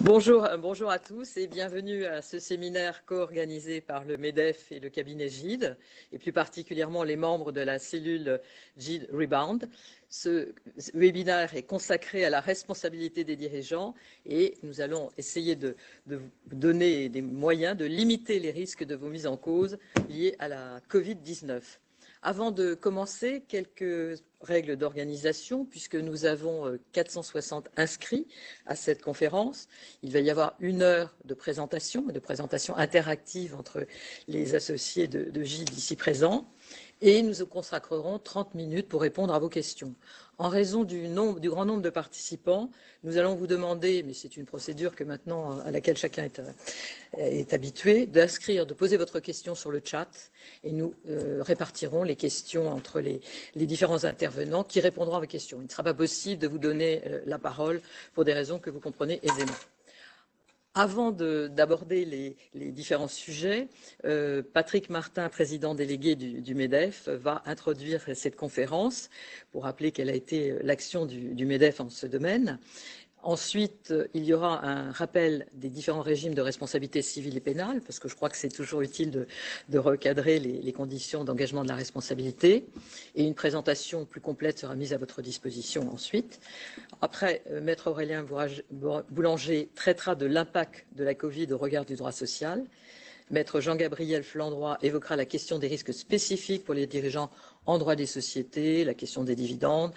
Bonjour à tous et bienvenue à ce séminaire co-organisé par le MEDEF et le cabinet GIDE, et plus particulièrement les membres de la cellule GIDE Rebound. Ce webinaire est consacré à la responsabilité des dirigeants et nous allons essayer de vous donner des moyens de limiter les risques de vos mises en cause liées à la Covid-19. Avant de commencer, quelques règles d'organisation, puisque nous avons 460 inscrits à cette conférence. Il va y avoir 1 heure de présentation interactive entre les associés de GIDE ici présents. Et nous consacrerons 30 minutes pour répondre à vos questions. En raison du grand nombre de participants, nous allons vous demander, mais c'est une procédure que maintenant à laquelle chacun est habitué, de poser votre question sur le chat et nous répartirons les questions entre les différents intervenants qui répondront à vos questions. Il ne sera pas possible de vous donner la parole pour des raisons que vous comprenez aisément. Avant d'aborder les différents sujets, Patrick Martin, président délégué du MEDEF, va introduire cette conférence pour rappeler quelle a été l'action du MEDEF en ce domaine. Ensuite, il y aura un rappel des différents régimes de responsabilité civile et pénale, parce que je crois que c'est toujours utile de recadrer les conditions d'engagement de la responsabilité. Et une présentation plus complète sera mise à votre disposition ensuite. Après, Maître Aurélien Boulanger traitera de l'impact de la Covid au regard du droit social. Maître Jean-Gabriel Flandroy évoquera la question des risques spécifiques pour les dirigeants en droit des sociétés, la question des dividendes,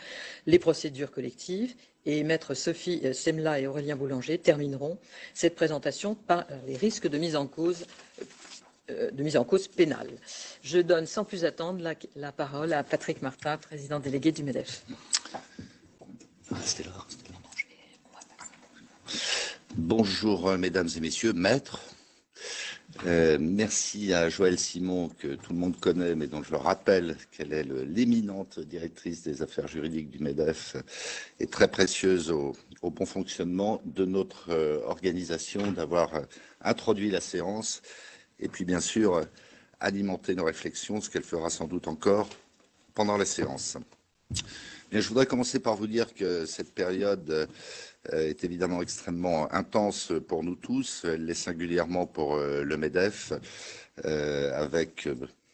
les procédures collectives. Et Maître Sophie Semla et Aurélien Boulanger termineront cette présentation par les risques de mise en cause pénale. Je donne sans plus attendre la parole à Patrick Martin, président délégué du MEDEF. Bonjour mesdames et messieurs, maîtres. Merci à Joëlle Simon, que tout le monde connaît, mais dont je le rappelle qu'elle est l'éminente directrice des affaires juridiques du MEDEF et très précieuse au bon fonctionnement de notre organisation, d'avoir introduit la séance et puis bien sûr alimenter nos réflexions, ce qu'elle fera sans doute encore pendant la séance. Bien, je voudrais commencer par vous dire que cette période est évidemment extrêmement intense pour nous tous, elle l'est singulièrement pour le MEDEF, avec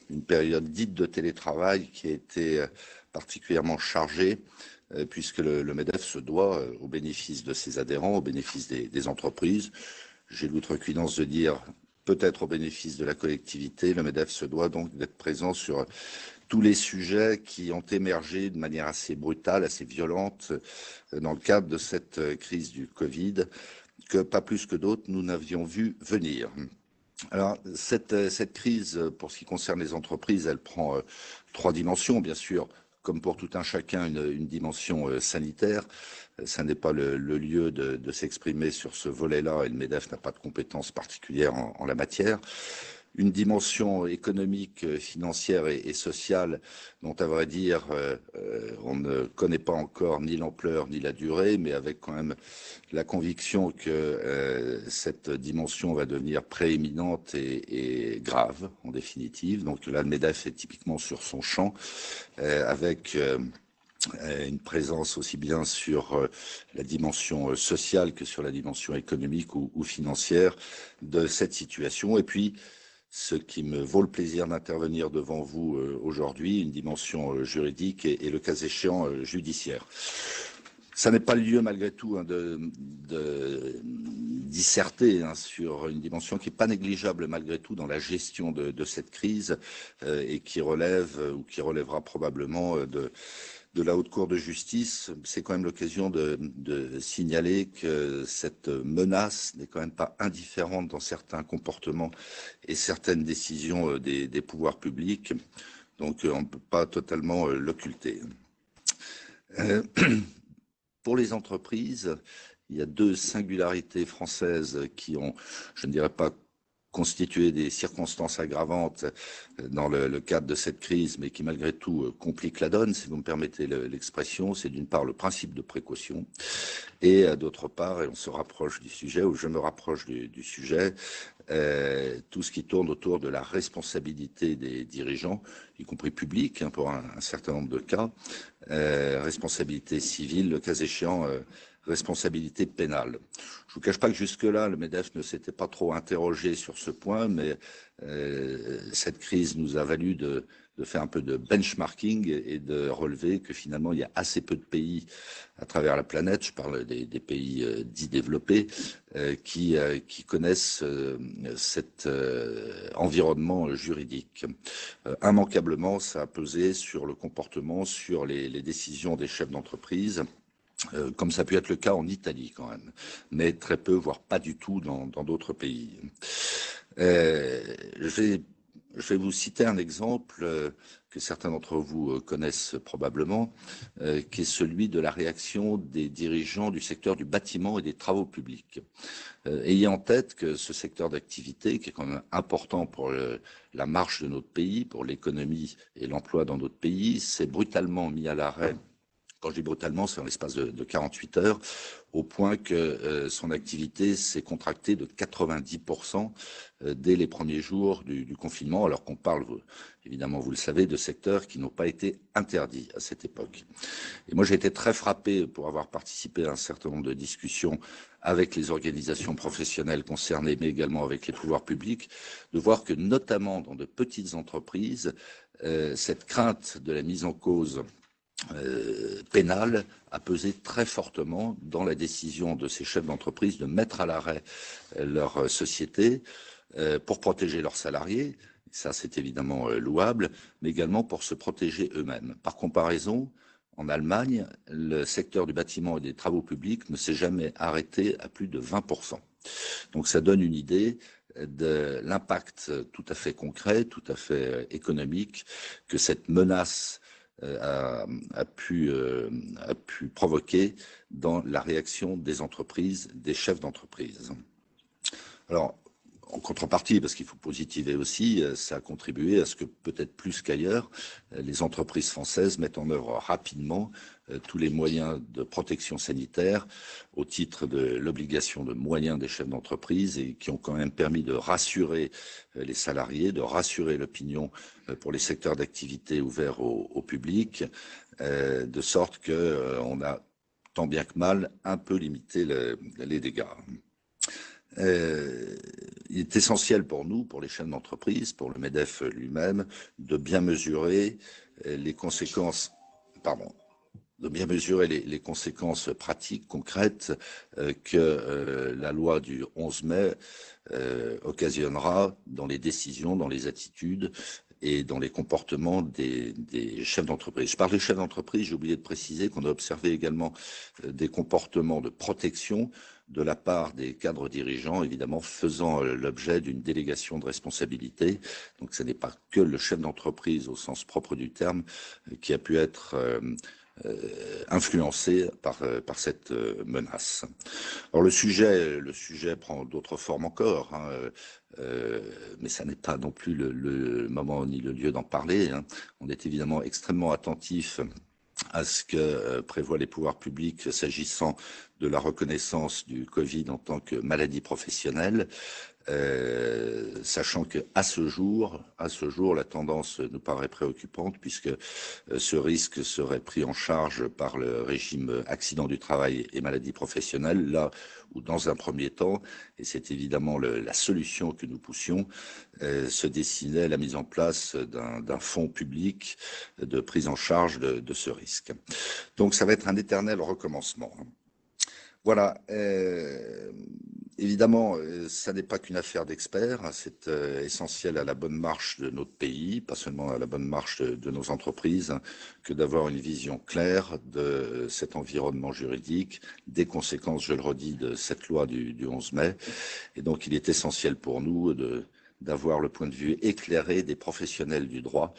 une période dite de télétravail qui a été particulièrement chargée, puisque le MEDEF se doit au bénéfice de ses adhérents, au bénéfice des entreprises. J'ai l'outrecuidance de dire peut-être au bénéfice de la collectivité, le MEDEF se doit donc d'être présent sur tous les sujets qui ont émergé de manière assez brutale, assez violente dans le cadre de cette crise du Covid, que pas plus que d'autres nous n'avions vu venir. Alors, cette crise, pour ce qui concerne les entreprises, elle prend 3 dimensions, bien sûr, comme pour tout un chacun, une dimension sanitaire. Ça n'est pas le lieu de s'exprimer sur ce volet-là, et le MEDEF n'a pas de compétences particulières en la matière. Une dimension économique, financière et sociale dont, à vrai dire, on ne connaît pas encore ni l'ampleur ni la durée, mais avec quand même la conviction que cette dimension va devenir prééminente et grave, en définitive. Donc là, le MEDEF est typiquement sur son champ, avec une présence aussi bien sur la dimension sociale que sur la dimension économique ou financière de cette situation. Et puis, ce qui me vaut le plaisir d'intervenir devant vous aujourd'hui, une dimension juridique et le cas échéant judiciaire. Ça n'est pas le lieu malgré tout de disserter sur une dimension qui n'est pas négligeable malgré tout dans la gestion de cette crise et qui relève ou qui relèvera probablement de la Haute Cour de justice. C'est quand même l'occasion de signaler que cette menace n'est quand même pas indifférente dans certains comportements et certaines décisions des pouvoirs publics. Donc on ne peut pas totalement l'occulter. Pour les entreprises, il y a 2 singularités françaises qui ont, je ne dirais pas constituer des circonstances aggravantes dans le cadre de cette crise, mais qui malgré tout compliquent la donne, si vous me permettez l'expression. C'est d'une part le principe de précaution, et d'autre part, et on se rapproche du sujet, ou je me rapproche du sujet, tout ce qui tourne autour de la responsabilité des dirigeants, y compris publics, pour un certain nombre de cas, responsabilité civile, le cas échéant responsabilité pénale. Je ne vous cache pas que jusque-là, le MEDEF ne s'était pas trop interrogé sur ce point, mais cette crise nous a valu de faire un peu de benchmarking et de relever que finalement, il y a assez peu de pays à travers la planète, je parle des pays dits développés, qui connaissent cet environnement juridique. Immanquablement, ça a pesé sur le comportement, sur les décisions des chefs d'entreprise, comme ça a pu être le cas en Italie quand même, mais très peu, voire pas du tout dans d'autres pays. Je vais vous citer un exemple que certains d'entre vous connaissent probablement, qui est celui de la réaction des dirigeants du secteur du bâtiment et des travaux publics. Ayez en tête que ce secteur d'activité, qui est quand même important pour la marche de notre pays, pour l'économie et l'emploi dans notre pays, s'est brutalement mis à l'arrêt. Quand je dis brutalement, c'est en l'espace de 48 heures, au point que son activité s'est contractée de 90% dès les premiers jours du confinement, alors qu'on parle, évidemment, vous le savez, de secteurs qui n'ont pas été interdits à cette époque. Et moi, j'ai été très frappé pour avoir participé à un certain nombre de discussions avec les organisations professionnelles concernées, mais également avec les pouvoirs publics, de voir que, notamment dans de petites entreprises, cette crainte de la mise en cause pénale a pesé très fortement dans la décision de ces chefs d'entreprise de mettre à l'arrêt leur société pour protéger leurs salariés. Ça, c'est évidemment louable, mais également pour se protéger eux-mêmes. Par comparaison, en Allemagne, le secteur du bâtiment et des travaux publics ne s'est jamais arrêté à plus de 20%. Donc ça donne une idée de l'impact tout à fait concret, tout à fait économique que cette menace a pu provoquer dans la réaction des entreprises, des chefs d'entreprise. Alors, en contrepartie, parce qu'il faut positiver aussi, ça a contribué à ce que, peut-être plus qu'ailleurs, les entreprises françaises mettent en œuvre rapidement tous les moyens de protection sanitaire au titre de l'obligation de moyens des chefs d'entreprise et qui ont quand même permis de rassurer les salariés, de rassurer l'opinion pour les secteurs d'activité ouverts au public, de sorte qu'on a tant bien que mal un peu limité les dégâts. Il est essentiel pour nous, pour les chaînes d'entreprise, pour le MEDEF lui-même, de bien mesurer les conséquences, les conséquences pratiques, concrètes que la loi du 11 mai occasionnera dans les décisions, dans les attitudes et dans les comportements des chefs d'entreprise. Je parle des chefs d'entreprise, j'ai oublié de préciser qu'on a observé également des comportements de protection de la part des cadres dirigeants, évidemment faisant l'objet d'une délégation de responsabilité. Donc ce n'est pas que le chef d'entreprise au sens propre du terme qui a pu être influencé par cette menace. Alors le sujet prend d'autres formes encore, mais ça n'est pas non plus le moment ni le lieu d'en parler. On est évidemment extrêmement attentif à ce que prévoient les pouvoirs publics s'agissant de la reconnaissance du Covid en tant que maladie professionnelle, sachant que à ce jour, la tendance nous paraît préoccupante puisque ce risque serait pris en charge par le régime accident du travail et maladie professionnelle, là où dans un premier temps, et c'est évidemment la solution que nous poussions, se dessinait la mise en place d'un fonds public de prise en charge de ce risque. Donc ça va être un éternel recommencement. Voilà, évidemment, ça n'est pas qu'une affaire d'experts, c'est essentiel à la bonne marche de notre pays, pas seulement à la bonne marche de nos entreprises, que d'avoir une vision claire de cet environnement juridique, des conséquences, je le redis, de cette loi du 11 mai. Et donc, il est essentiel pour nous d'avoir le point de vue éclairé des professionnels du droit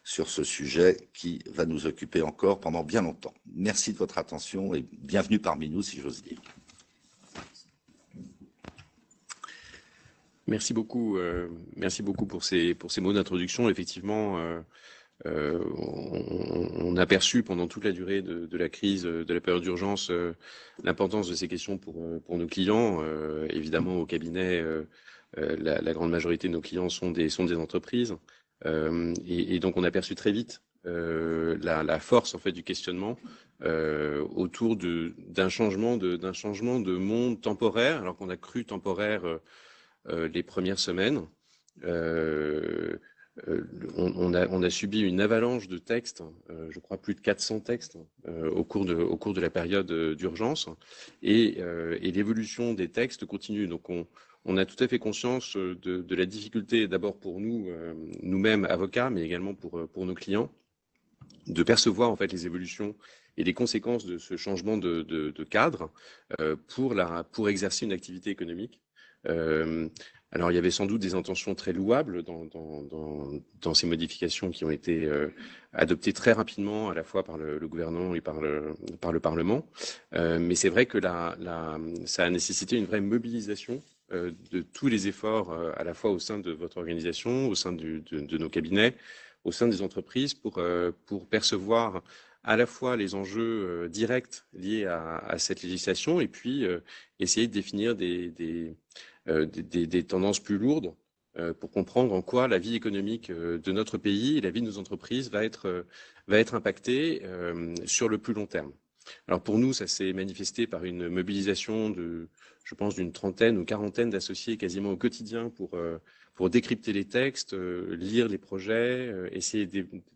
sur ce sujet qui va nous occuper encore pendant bien longtemps. Merci de votre attention et bienvenue parmi nous, si j'ose dire. Merci beaucoup pour ces mots d'introduction. Effectivement, on a perçu pendant toute la durée de la crise, de la période d'urgence, l'importance de ces questions pour nos clients. Évidemment, au cabinet, la grande majorité de nos clients sont des entreprises. Et donc, on a perçu très vite la force en fait du questionnement autour d'un changement de monde temporaire, alors qu'on a cru temporaire les premières semaines. On a subi une avalanche de textes, je crois plus de 400 textes au cours de la période d'urgence, et l'évolution des textes continue. Donc on a tout à fait conscience de la difficulté, d'abord pour nous, nous-mêmes avocats, mais également pour nos clients, de percevoir en fait les évolutions et les conséquences de ce changement de cadre pour exercer une activité économique. Alors, il y avait sans doute des intentions très louables dans ces modifications qui ont été adoptées très rapidement, à la fois par le gouvernement et par le Parlement. Mais c'est vrai que ça a nécessité une vraie mobilisation de tous les efforts, à la fois au sein de votre organisation, au sein de nos cabinets, au sein des entreprises, pour percevoir à la fois les enjeux directs liés à cette législation et puis essayer de définir des tendances plus lourdes pour comprendre en quoi la vie économique de notre pays et la vie de nos entreprises va être impactée sur le plus long terme. Alors pour nous, ça s'est manifesté par une mobilisation je pense, d'une trentaine ou quarantaine d'associés quasiment au quotidien pour décrypter les textes, lire les projets, essayer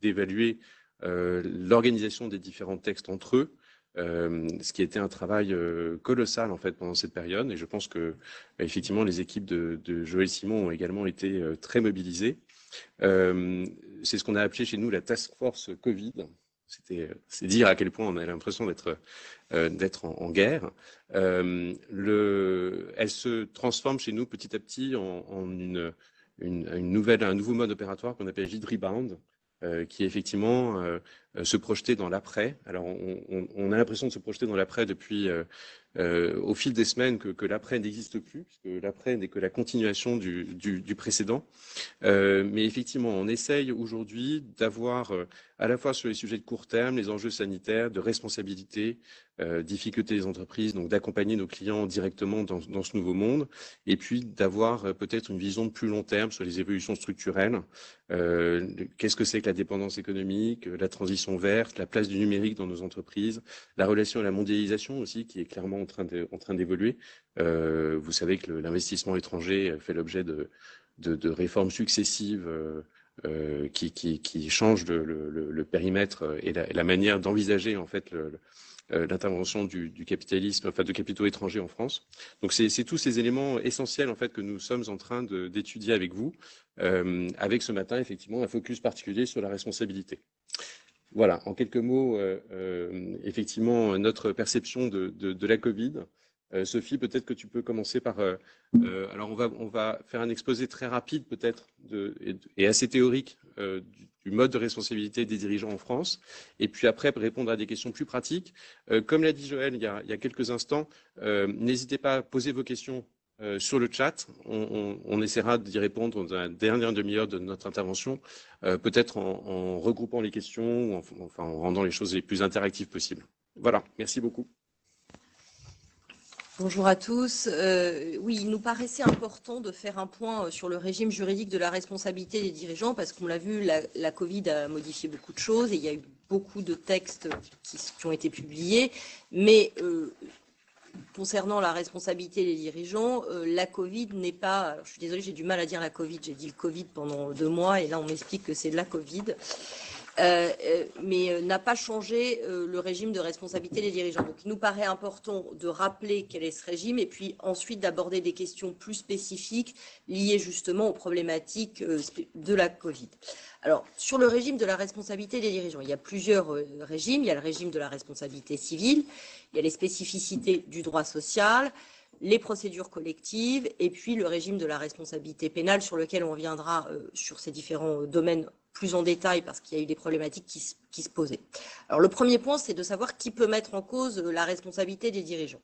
d'évaluer l'organisation des différents textes entre eux, ce qui était un travail colossal en fait pendant cette période. Et je pense que effectivement les équipes de Joël Simon ont également été très mobilisées. C'est ce qu'on a appelé chez nous la task force Covid. C'est dire à quel point on a l'impression d'être en guerre. Elle se transforme chez nous petit à petit en un nouveau mode opératoire qu'on appelle JIT Rebound, qui effectivement se projeter dans l'après. Alors on a l'impression de se projeter dans l'après depuis au fil des semaines que l'après n'existe plus, puisque l'après n'est que la continuation du précédent. Mais effectivement, on essaye aujourd'hui d'avoir à la fois sur les sujets de court terme, les enjeux sanitaires, de responsabilité, difficultés des entreprises, donc d'accompagner nos clients directement dans ce nouveau monde, et puis d'avoir peut-être une vision de plus long terme sur les évolutions structurelles. Qu'est-ce que c'est que la dépendance économique, la transition verte, la place du numérique dans nos entreprises, la relation à la mondialisation aussi, qui est clairement en train d'évoluer. Vous savez que l'investissement étranger fait l'objet de réformes successives qui changent le périmètre et la manière d'envisager en fait l'intervention du capitalisme, enfin de capitaux étrangers en France. Donc c'est tous ces éléments essentiels en fait que nous sommes en train d'étudier avec vous, avec ce matin effectivement un focus particulier sur la responsabilité. Voilà, en quelques mots, effectivement notre perception de la Covid. Sophie, peut-être que tu peux commencer par. Alors on va faire un exposé très rapide peut-être et assez théorique du mode de responsabilité des dirigeants en France, et puis après répondre à des questions plus pratiques. Comme l'a dit Joël il y a quelques instants, n'hésitez pas à poser vos questions sur le chat. On essaiera d'y répondre dans la dernière demi-heure de notre intervention, peut-être en regroupant les questions, ou enfin en rendant les choses les plus interactives possibles. Voilà, merci beaucoup. Bonjour à tous. Oui, il nous paraissait important de faire un point sur le régime juridique de la responsabilité des dirigeants parce qu'on l'a vu, la Covid a modifié beaucoup de choses et il y a eu beaucoup de textes qui ont été publiés. Mais concernant la responsabilité des dirigeants, la Covid n'est pas... Alors, je suis désolée, j'ai du mal à dire la Covid. J'ai dit le Covid pendant 2 mois et là, on m'explique que c'est de la Covid. Mais n'a pas changé le régime de responsabilité des dirigeants. Donc, il nous paraît important de rappeler quel est ce régime et puis ensuite d'aborder des questions plus spécifiques liées justement aux problématiques de la Covid. Alors, sur le régime de la responsabilité des dirigeants, il y a plusieurs régimes. Il y a le régime de la responsabilité civile, il y a les spécificités du droit social, les procédures collectives et puis le régime de la responsabilité pénale sur lequel on reviendra sur ces différents domaines plus en détail parce qu'il y a eu des problématiques qui se posaient. Alors le premier point, c'est de savoir qui peut mettre en cause la responsabilité des dirigeants.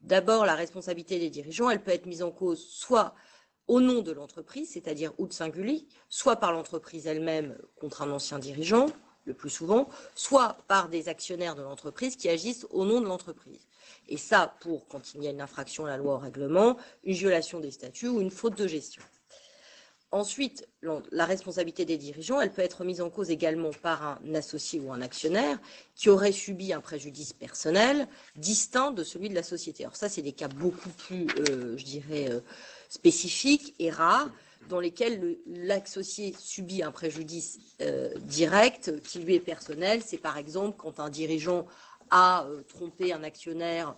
D'abord, la responsabilité des dirigeants, elle peut être mise en cause soit au nom de l'entreprise, c'est-à-dire ut singuli, soit par l'entreprise elle-même contre un ancien dirigeant, le plus souvent, soit par des actionnaires de l'entreprise qui agissent au nom de l'entreprise. Et ça, pour quand il y a une infraction à la loi ou au règlement, une violation des statuts ou une faute de gestion. Ensuite, la responsabilité des dirigeants, elle peut être mise en cause également par un associé ou un actionnaire qui aurait subi un préjudice personnel distinct de celui de la société. Alors ça, c'est des cas beaucoup plus, je dirais, spécifiques et rares, dans lesquels l'associé subit un préjudice direct qui lui est personnel. C'est par exemple quand un dirigeant a trompé un actionnaire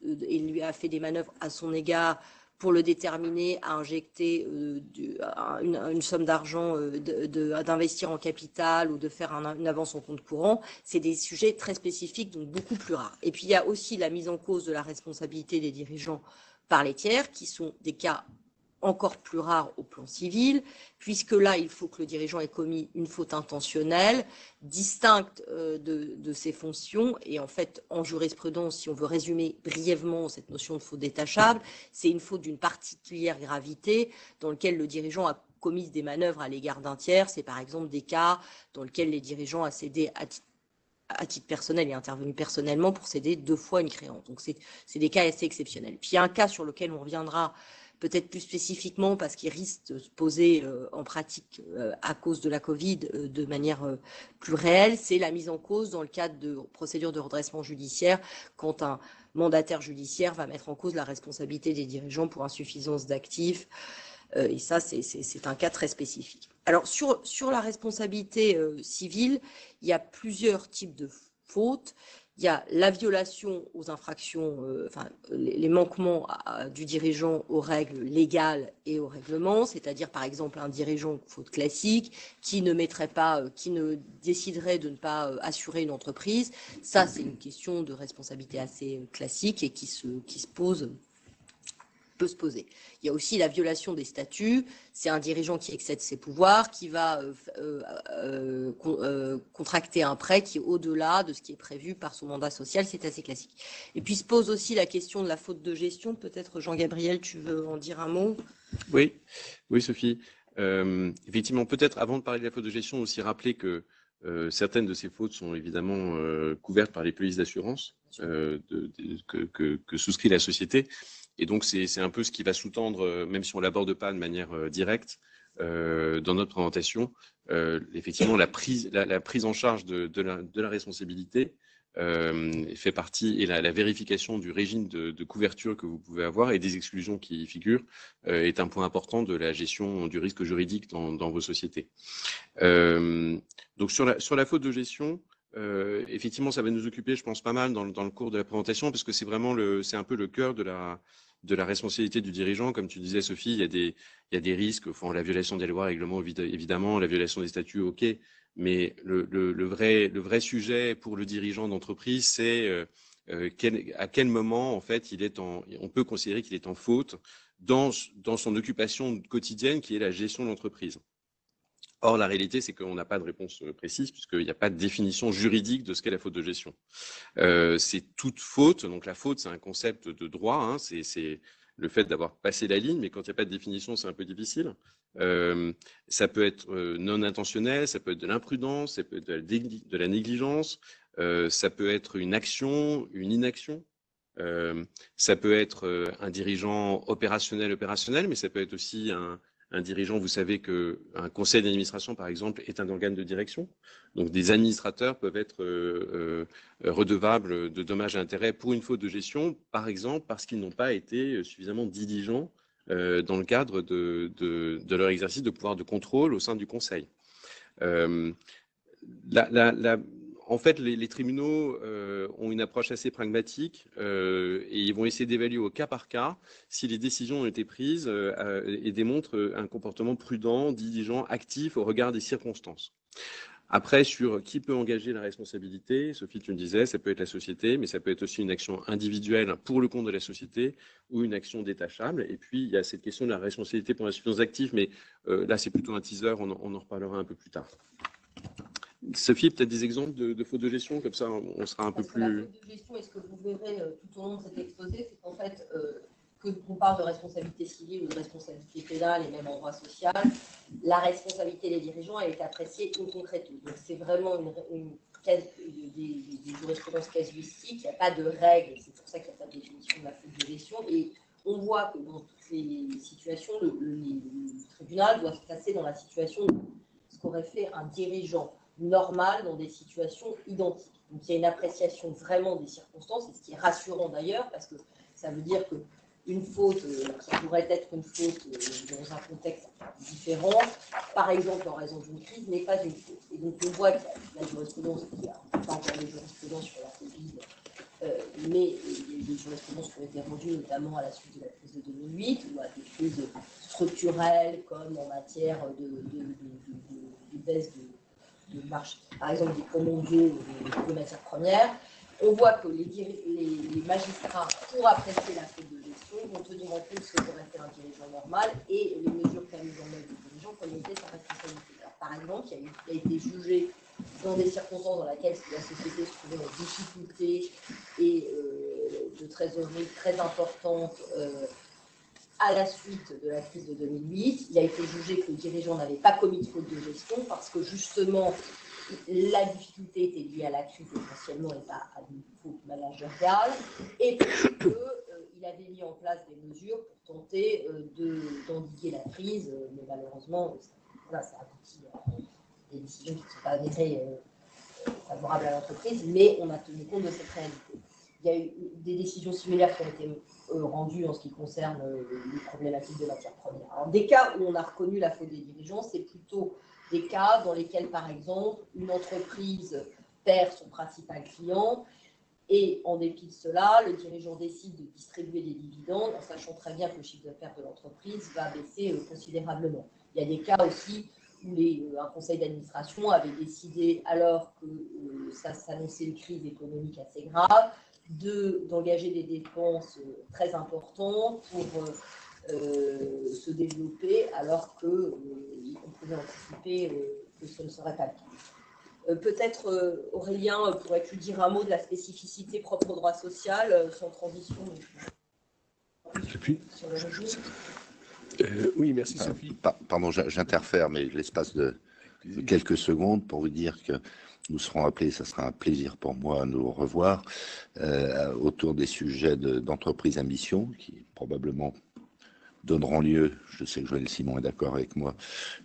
et lui a fait des manœuvres à son égard pour le déterminer à injecter une somme d'argent, d'investir en capital ou de faire une avance en compte courant. C'est des sujets très spécifiques, donc beaucoup plus rares. Et puis il y a aussi la mise en cause de la responsabilité des dirigeants par les tiers, qui sont des cas encore plus rares au plan civil, puisque là, il faut que le dirigeant ait commis une faute intentionnelle, distincte de ses fonctions. Et en fait, en jurisprudence, si on veut résumer brièvement cette notion de faute détachable, c'est une faute d'une particulière gravité dans lequel le dirigeant a commis des manœuvres à l'égard d'un tiers. C'est par exemple des cas dans lesquels les dirigeants ont cédé à titre personnel et intervenu personnellement pour céder 2 fois une créance. Donc c'est des cas assez exceptionnels. Puis il y a un cas sur lequel on reviendra peut-être plus spécifiquement parce qu'il risque de se poser en pratique à cause de la Covid de manière plus réelle, c'est la mise en cause dans le cadre de procédures de redressement judiciaire quand un mandataire judiciaire va mettre en cause la responsabilité des dirigeants pour insuffisance d'actifs. Et ça, c'est un cas très spécifique. Alors, sur la responsabilité civile, il y a plusieurs types de fautes. Il y a la violation aux infractions, les manquements du dirigeant aux règles légales et au règlement, c'est-à-dire par exemple un dirigeant, faute classique, qui ne déciderait de ne pas assurer une entreprise. Ça, c'est une question de responsabilité assez classique et qui peut se poser. Il y a aussi la violation des statuts. C'est un dirigeant qui excède ses pouvoirs, qui va contracter un prêt qui est au-delà de ce qui est prévu par son mandat social. C'est assez classique. Et puis se pose aussi la question de la faute de gestion. Peut-être, Jean-Gabriel, tu veux en dire un mot? Oui, Sophie. Effectivement, peut-être avant de parler de la faute de gestion, aussi rappeler que certaines de ces fautes sont évidemment couvertes par les polices d'assurance que souscrit la société. Et donc, c'est un peu ce qui va sous-tendre, même si on l'aborde pas de manière directe dans notre présentation, effectivement, la prise en charge de la responsabilité fait partie, et la vérification du régime de couverture que vous pouvez avoir et des exclusions qui y figurent est un point important de la gestion du risque juridique dans vos sociétés. Donc, sur la faute de gestion, effectivement, ça va nous occuper, je pense, pas mal dans le cours de la présentation, parce que c'est un peu le cœur de la responsabilité du dirigeant. Comme tu disais, Sophie, il y a des risques, la violation des lois, règlements, évidemment, la violation des statuts, ok, mais le vrai sujet pour le dirigeant d'entreprise, c'est à quel moment, en fait, on peut considérer qu'il est en faute dans son occupation quotidienne, qui est la gestion de l'entreprise. Or, la réalité, c'est qu'on n'a pas de réponse précise, puisqu'il n'y a pas de définition juridique de ce qu'est la faute de gestion. C'est toute faute. Donc, la faute, c'est un concept de droit. Hein, c'est le fait d'avoir passé la ligne, mais quand il n'y a pas de définition, c'est un peu difficile. Ça peut être non intentionnel, ça peut être de l'imprudence, ça peut être de la négligence, ça peut être une action, une inaction. Ça peut être un dirigeant opérationnel, mais ça peut être aussi un dirigeant. Vous savez qu'un conseil d'administration, par exemple, est un organe de direction. Donc, des administrateurs peuvent être redevables de dommages et intérêts pour une faute de gestion, par exemple, parce qu'ils n'ont pas été suffisamment diligents dans le cadre de leur exercice de pouvoir de contrôle au sein du conseil. En fait, les tribunaux ont une approche assez pragmatique et ils vont essayer d'évaluer au cas par cas si les décisions ont été prises et démontrent un comportement prudent, diligent, actif au regard des circonstances. Après, sur qui peut engager la responsabilité, Sophie, tu me disais, ça peut être la société, mais ça peut être aussi une action individuelle pour le compte de la société ou une action détachable. Et puis, il y a cette question de la responsabilité pour l'insuffisance d'actifs, mais là, c'est plutôt un teaser, on en reparlera un peu plus tard. Sophie, peut-être des exemples de fautes de gestion, comme ça on sera un peu plus... La faute de gestion, et ce que vous verrez tout au long de cet exposé, c'est qu'en fait, qu'on parle de responsabilité civile ou de responsabilité pénale et même en droit social, la responsabilité des dirigeants, elle est appréciée in concreto. Donc c'est vraiment des jurisprudences casuistiques, il n'y a pas de règles, c'est pour ça qu'il n'y a pas de définition de la faute de gestion. Et on voit que toutes les situations, le tribunal doit se placer dans la situation de ce qu'aurait fait un dirigeant normal dans des situations identiques. Donc il y a une appréciation vraiment des circonstances, et ce qui est rassurant d'ailleurs, parce que ça veut dire qu'une faute qui pourrait être une faute dans un contexte différent, par exemple en raison d'une crise, n'est pas une faute. Et donc on voit que la jurisprudence, il n'y a pas encore de jurisprudence sur la Covid, mais il y a des jurisprudences qui ont été rendues notamment à la suite de la crise de 2008 ou à des crises structurelles comme en matière de baisse de marché, par exemple des cours mondiaux de matières premières. On voit que les magistrats, pour apprécier la faute de gestion, vont tenir en compte ce qu'aurait fait un dirigeant normal et les mesures qu'a mises en œuvre le dirigeant comme était sa responsabilité. Alors, par exemple, il a été jugé dans des circonstances dans lesquelles la société se trouvait en difficulté et de trésorerie très importante à la suite de la crise de 2008. Il a été jugé que le dirigeant n'avait pas commis de faute de gestion parce que justement la difficulté était liée à la crise essentiellement et pas à une faute managériale, et qu'il avait mis en place des mesures pour tenter d'endiguer la crise, mais malheureusement, ça aboutit à des décisions qui ne sont pas avérées favorables à l'entreprise, mais on a tenu compte de cette réalité. Il y a eu des décisions similaires qui ont été rendues en ce qui concerne les problématiques de matières premières. Alors, des cas où on a reconnu la faute des dirigeants, c'est plutôt des cas dans lesquels, par exemple, une entreprise perd son principal client et, en dépit de cela, le dirigeant décide de distribuer des dividendes en sachant très bien que le chiffre d'affaires de l'entreprise va baisser considérablement. Il y a des cas aussi où un conseil d'administration avait décidé, alors que ça s'annonçait une crise économique assez grave, d'engager des dépenses très importantes pour se développer, alors qu'on pouvait anticiper que ce ne serait pas le cas. Peut-être, Aurélien, pourrais-tu dire un mot de la spécificité propre au droit social, sans transition sur le régime? Oui, merci Sophie. Pardon, j'interfère, mais l'espace de quelques secondes pour vous dire que nous serons appelés, ça sera un plaisir pour moi à nous revoir, autour des sujets d'entreprise à mission, qui probablement donneront lieu, je sais que Joël Simon est d'accord avec moi,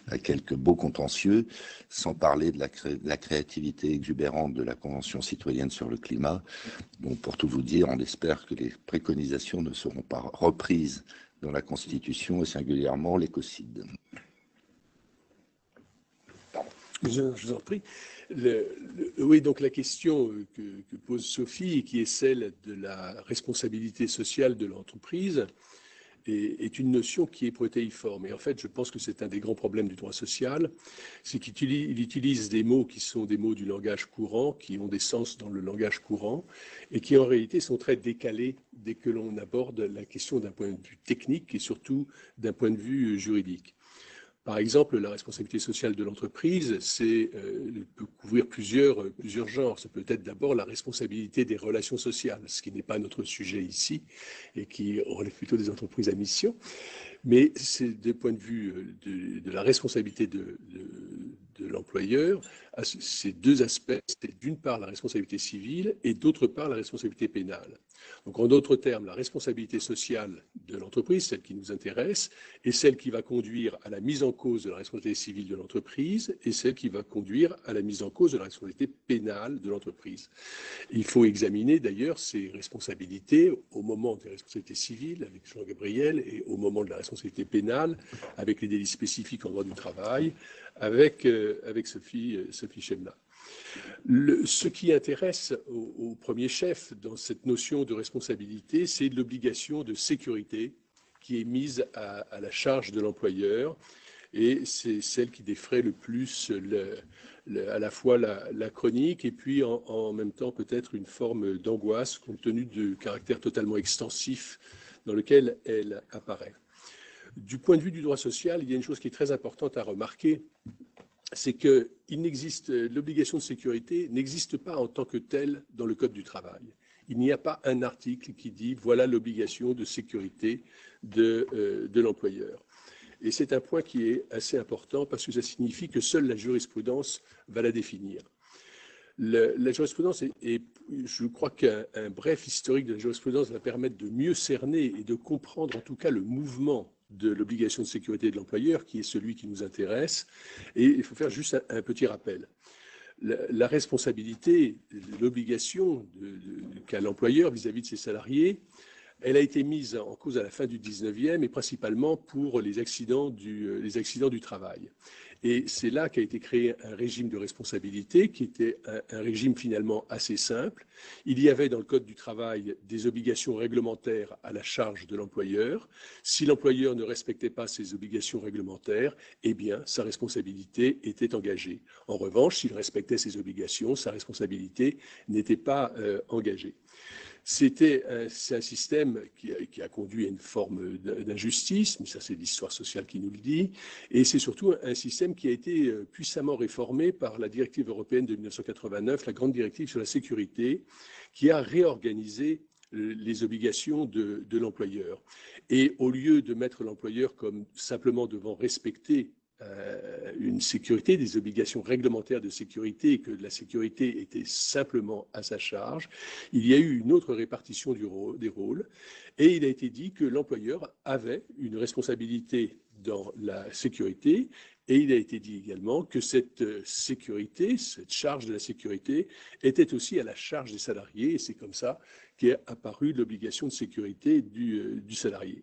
à quelques beaux contentieux, sans parler de la créativité exubérante de la Convention citoyenne sur le climat. Donc, pour tout vous dire, on espère que les préconisations ne seront pas reprises dans la Constitution et singulièrement l'écocide. Je vous en prie. Oui, donc la question que pose Sophie, qui est celle de la responsabilité sociale de l'entreprise, est une notion qui est protéiforme. Et en fait, je pense que c'est un des grands problèmes du droit social, c'est qu'il utilise des mots qui sont des mots du langage courant, qui ont des sens dans le langage courant, et qui en réalité sont très décalés dès que l'on aborde la question d'un point de vue technique et surtout d'un point de vue juridique. Par exemple, la responsabilité sociale de l'entreprise, peut couvrir plusieurs genres. Ça peut être d'abord la responsabilité des relations sociales, ce qui n'est pas notre sujet ici et qui relève plutôt des entreprises à mission. Mais c'est du point de vue de la responsabilité de l'employeur, ces deux aspects, c'est d'une part la responsabilité civile et d'autre part la responsabilité pénale. Donc en d'autres termes, la responsabilité sociale de l'entreprise, celle qui nous intéresse, est celle qui va conduire à la mise en cause de la responsabilité civile de l'entreprise et celle qui va conduire à la mise en cause de la responsabilité pénale de l'entreprise. Il faut examiner d'ailleurs ces responsabilités au moment des responsabilités civiles avec Jean-Gabriel et au moment de la responsabilité pénale avec les délits spécifiques en droit du travail avec Sophie Chemla. Ce qui intéresse au premier chef dans cette notion de responsabilité, c'est l'obligation de sécurité qui est mise à la charge de l'employeur, et c'est celle qui défraie le plus à la fois la chronique et puis en même temps peut-être une forme d'angoisse compte tenu du caractère totalement extensif dans lequel elle apparaît. Du point de vue du droit social, il y a une chose qui est très importante à remarquer, c'est que l'obligation de sécurité n'existe pas en tant que telle dans le Code du travail. Il n'y a pas un article qui dit voilà l'obligation de sécurité de l'employeur. Et c'est un point qui est assez important parce que ça signifie que seule la jurisprudence va la définir. La jurisprudence je crois qu'un bref historique de la jurisprudence va permettre de mieux cerner et de comprendre en tout cas le mouvement de l'obligation de sécurité de l'employeur, qui est celui qui nous intéresse. Et il faut faire juste un petit rappel. La responsabilité, l'obligation qu'a l'employeur vis-à-vis de ses salariés, elle a été mise en cause à la fin du 19e et principalement pour les accidents du travail. Et c'est là qu'a été créé un régime de responsabilité qui était un régime finalement assez simple. Il y avait dans le Code du travail des obligations réglementaires à la charge de l'employeur. Si l'employeur ne respectait pas ces obligations réglementaires, eh bien, sa responsabilité était engagée. En revanche, s'il respectait ses obligations, sa responsabilité n'était pas engagée. C'est un système qui a conduit à une forme d'injustice, mais ça c'est l'histoire sociale qui nous le dit, et c'est surtout un système qui a été puissamment réformé par la directive européenne de 1989, la grande directive sur la sécurité, qui a réorganisé les obligations de l'employeur. Et au lieu de mettre l'employeur comme simplement devant respecter une sécurité, des obligations réglementaires de sécurité, et que la sécurité était simplement à sa charge, il y a eu une autre répartition des rôles, et il a été dit que l'employeur avait une responsabilité dans la sécurité, et il a été dit également que cette sécurité, cette charge de la sécurité, était aussi à la charge des salariés, et c'est comme ça qu'est apparue l'obligation de sécurité du salarié.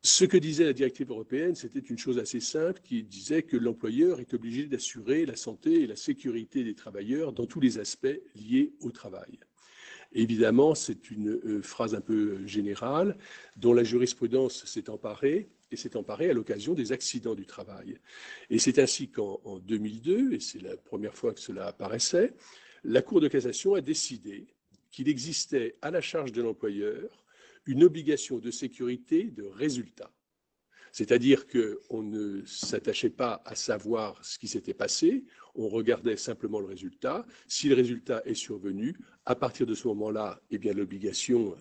Ce que disait la directive européenne, c'était une chose assez simple qui disait que l'employeur est obligé d'assurer la santé et la sécurité des travailleurs dans tous les aspects liés au travail. Évidemment, c'est une phrase un peu générale dont la jurisprudence s'est emparée et s'est emparée à l'occasion des accidents du travail. Et c'est ainsi qu'en 2002, et c'est la première fois que cela apparaissait, la Cour de cassation a décidé qu'il existait à la charge de l'employeur une obligation de sécurité de résultat. C'est-à-dire qu'on ne s'attachait pas à savoir ce qui s'était passé, on regardait simplement le résultat. Si le résultat est survenu, à partir de ce moment-là, eh bien l'obligation,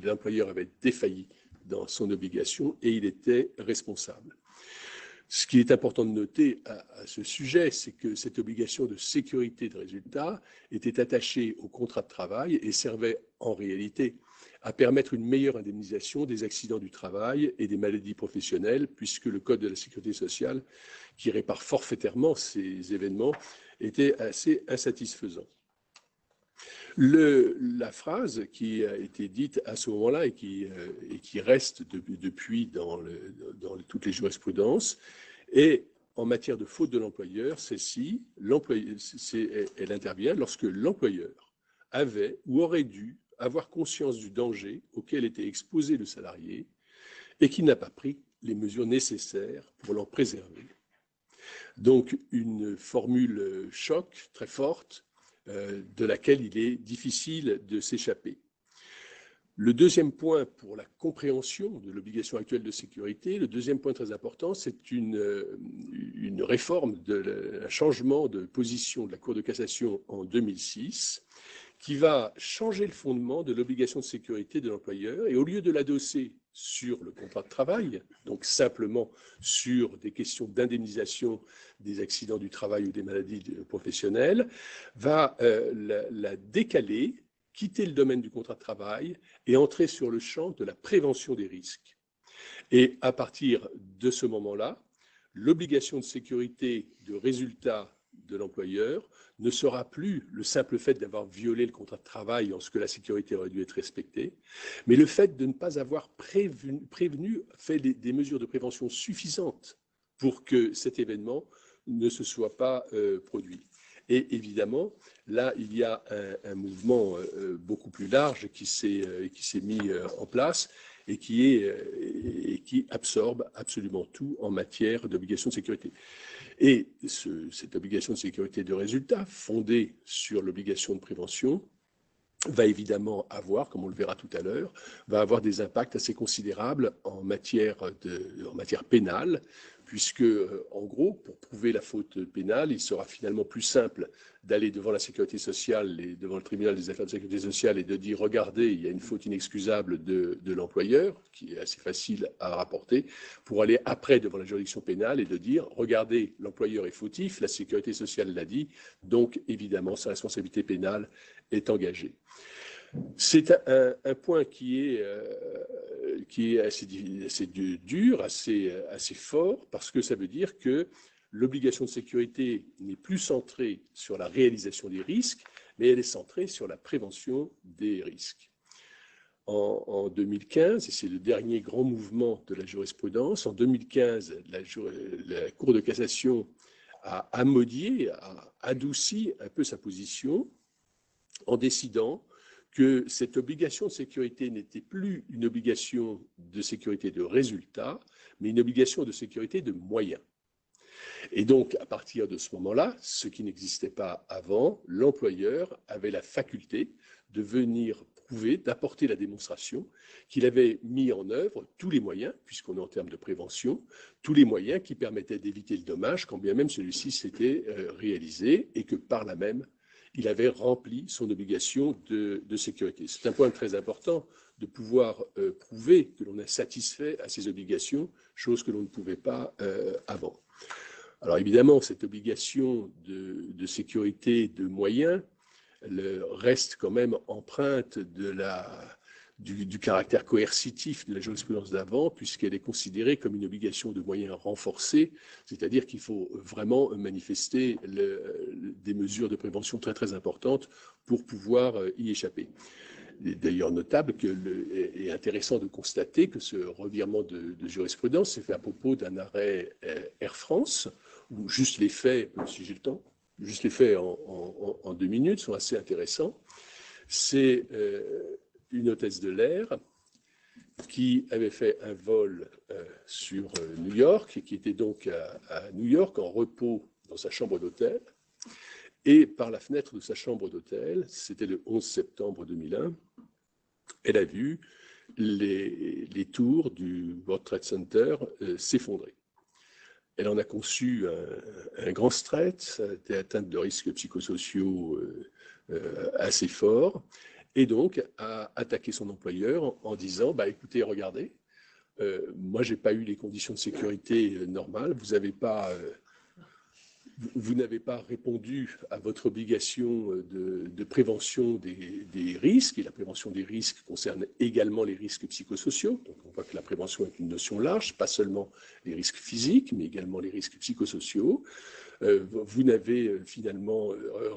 l'employeur avait défailli dans son obligation et il était responsable. Ce qui est important de noter à ce sujet, c'est que cette obligation de sécurité de résultat était attachée au contrat de travail et servait en réalité à permettre une meilleure indemnisation des accidents du travail et des maladies professionnelles, puisque le Code de la sécurité sociale, qui répare forfaitairement ces événements, était assez insatisfaisant. La phrase qui a été dite à ce moment-là et qui reste depuis dans toutes les jurisprudences est en matière de faute de l'employeur, celle-ci, elle intervient lorsque l'employeur avait ou aurait dû avoir conscience du danger auquel était exposé le salarié et qu'il n'a pas pris les mesures nécessaires pour l'en préserver. Donc une formule choc très forte de laquelle il est difficile de s'échapper. Le deuxième point pour la compréhension de l'obligation actuelle de sécurité, le deuxième point très important, c'est une réforme, un changement de position de la Cour de cassation en 2006 qui va changer le fondement de l'obligation de sécurité de l'employeur et au lieu de l'adosser sur le contrat de travail, donc simplement sur des questions d'indemnisation des accidents du travail ou des maladies professionnelles, va la décaler, quitter le domaine du contrat de travail et entrer sur le champ de la prévention des risques. Et à partir de ce moment-là, l'obligation de sécurité de résultat de l'employeur ne sera plus le simple fait d'avoir violé le contrat de travail en ce que la sécurité aurait dû être respectée, mais le fait de ne pas avoir prévenu, fait des mesures de prévention suffisantes pour que cet événement ne se soit pas produit. Et évidemment, là, il y a un mouvement beaucoup plus large qui s'est mis en place et qui absorbe absolument tout en matière d'obligation de sécurité. Et cette obligation de sécurité de résultat, fondée sur l'obligation de prévention, va évidemment avoir, comme on le verra tout à l'heure, va avoir des impacts assez considérables en matière pénale, puisque, en gros, pour prouver la faute pénale, il sera finalement plus simple d'aller devant la sécurité sociale et devant le tribunal des affaires de sécurité sociale et de dire, regardez, il y a une faute inexcusable de l'employeur, qui est assez facile à rapporter, pour aller après devant la juridiction pénale et de dire, regardez, l'employeur est fautif, la sécurité sociale l'a dit, donc évidemment, sa responsabilité pénale est engagée. C'est un point qui est assez dur, assez fort, parce que ça veut dire que l'obligation de sécurité n'est plus centrée sur la réalisation des risques, mais elle est centrée sur la prévention des risques. En 2015, et c'est le dernier grand mouvement de la jurisprudence, en 2015, la Cour de cassation a amodié, a adouci un peu sa position en décidant que cette obligation de sécurité n'était plus une obligation de sécurité de résultat, mais une obligation de sécurité de moyens. Et donc, à partir de ce moment-là, ce qui n'existait pas avant, l'employeur avait la faculté de venir prouver, d'apporter la démonstration qu'il avait mis en œuvre tous les moyens, puisqu'on est en termes de prévention, tous les moyens qui permettaient d'éviter le dommage, quand bien même celui-ci s'était réalisé, et que par là même, il avait rempli son obligation de sécurité. C'est un point très important de pouvoir prouver que l'on est satisfait à ses obligations, chose que l'on ne pouvait pas avant. Alors évidemment, cette obligation de sécurité de moyens reste quand même empreinte du caractère coercitif de la jurisprudence d'avant, puisqu'elle est considérée comme une obligation de moyens renforcée, c'est-à-dire qu'il faut vraiment manifester des mesures de prévention très très importantes pour pouvoir y échapper. Il est d'ailleurs notable et intéressant de constater que ce revirement de jurisprudence s'est fait à propos d'un arrêt Air France, où juste les faits, si j'ai le temps, juste les faits en 2 minutes sont assez intéressants. C'est une hôtesse de l'air qui avait fait un vol sur New York et qui était donc à New York en repos dans sa chambre d'hôtel. Et par la fenêtre de sa chambre d'hôtel, c'était le 11 septembre 2001, elle a vu les tours du World Trade Center s'effondrer. Elle en a conçu un grand stress, elle était atteinte de risques psychosociaux assez forts, et donc a attaqué son employeur en disant « écoutez, regardez, moi je n'ai pas eu les conditions de sécurité normales, vous n'avez pas répondu à votre obligation de prévention des risques, et la prévention des risques concerne également les risques psychosociaux. Donc on voit que la prévention est une notion large, pas seulement les risques physiques, mais également les risques psychosociaux. Vous n'avez finalement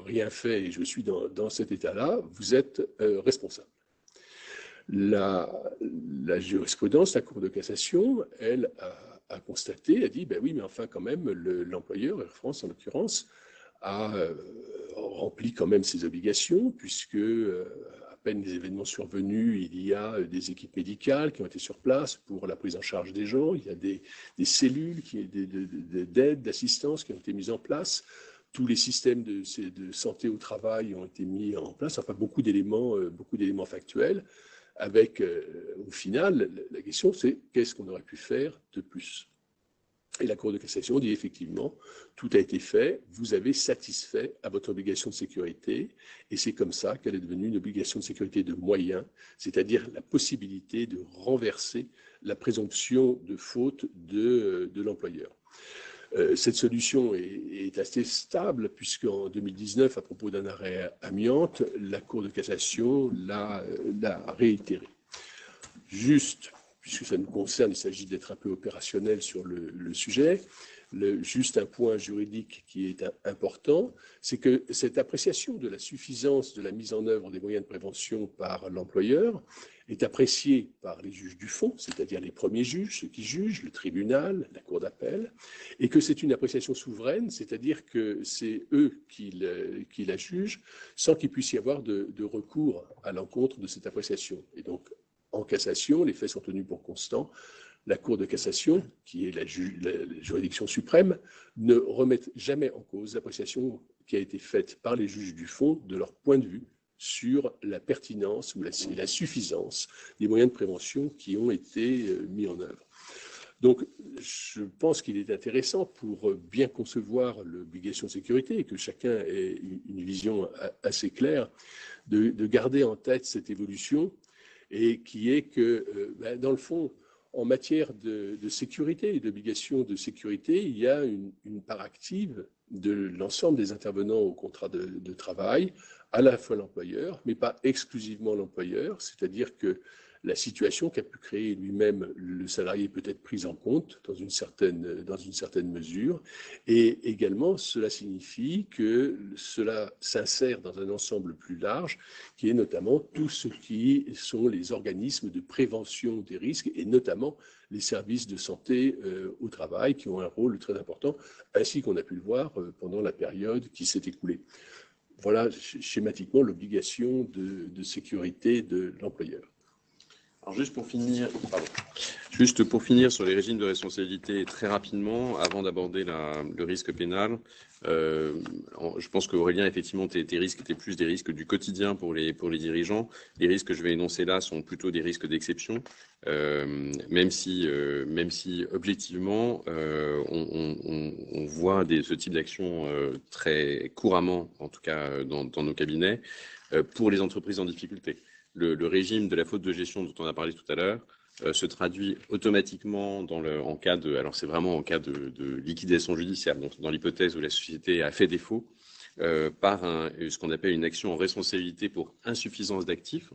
rien fait, et je suis dans cet état-là, vous êtes responsable. La jurisprudence, la Cour de cassation, elle a constaté, a dit, ben oui, mais enfin quand même, l'employeur, Air France en l'occurrence, a rempli quand même ses obligations, puisque à peine les événements survenus, il y a des équipes médicales qui ont été sur place pour la prise en charge des gens, il y a des cellules d'aide, d'assistance qui ont été mises en place, tous les systèmes de santé au travail ont été mis en place, enfin beaucoup d'éléments factuels. Avec, au final, la question c'est qu'est-ce qu'on aurait pu faire de plus? Et la Cour de cassation dit effectivement, tout a été fait, vous avez satisfait à votre obligation de sécurité, et c'est comme ça qu'elle est devenue une obligation de sécurité de moyens, c'est-à-dire la possibilité de renverser la présomption de faute de l'employeur. Cette solution est assez stable, puisqu'en 2019, à propos d'un arrêt amiante, la Cour de cassation l'a réitéré. Juste, puisque ça nous concerne, il s'agit d'être un peu opérationnel sur le sujet, juste un point juridique qui est important, c'est que cette appréciation de la suffisance de la mise en œuvre des moyens de prévention par l'employeur est appréciée par les juges du fond, c'est-à-dire les premiers juges, ceux qui jugent, le tribunal, la cour d'appel, et que c'est une appréciation souveraine, c'est-à-dire que c'est eux qui la jugent sans qu'il puisse y avoir de recours à l'encontre de cette appréciation. Et donc, en cassation, les faits sont tenus pour constants. La Cour de cassation, qui est la juridiction suprême, ne remet jamais en cause l'appréciation qui a été faite par les juges du fond de leur point de vue sur la pertinence ou la suffisance des moyens de prévention qui ont été mis en œuvre. Donc, je pense qu'il est intéressant pour bien concevoir l'obligation de sécurité et que chacun ait une vision assez claire de garder en tête cette évolution et qui est que, dans le fond, en matière de sécurité et d'obligation de sécurité, il y a une part active de l'ensemble des intervenants au contrat de travail, à la fois l'employeur, mais pas exclusivement l'employeur, c'est-à-dire que la situation qu'a pu créer lui-même le salarié peut être prise en compte dans une certaine mesure. Et également, cela signifie que cela s'insère dans un ensemble plus large, qui est notamment tout ce qui sont les organismes de prévention des risques, et notamment les services de santé au travail, qui ont un rôle très important, ainsi qu'on a pu le voir pendant la période qui s'est écoulée. Voilà schématiquement l'obligation de sécurité de l'employeur. Alors juste pour finir sur les régimes de responsabilité très rapidement, avant d'aborder le risque pénal, je pense qu'Aurélien, effectivement, tes risques étaient plus des risques du quotidien pour les dirigeants. Les risques que je vais énoncer là sont plutôt des risques d'exception, même si objectivement, on voit ce type d'action très couramment, en tout cas dans nos cabinets, pour les entreprises en difficulté. Le régime de la faute de gestion dont on a parlé tout à l'heure se traduit automatiquement en cas de liquidation judiciaire, donc dans l'hypothèse où la société a fait défaut, par ce qu'on appelle une action en responsabilité pour insuffisance d'actifs,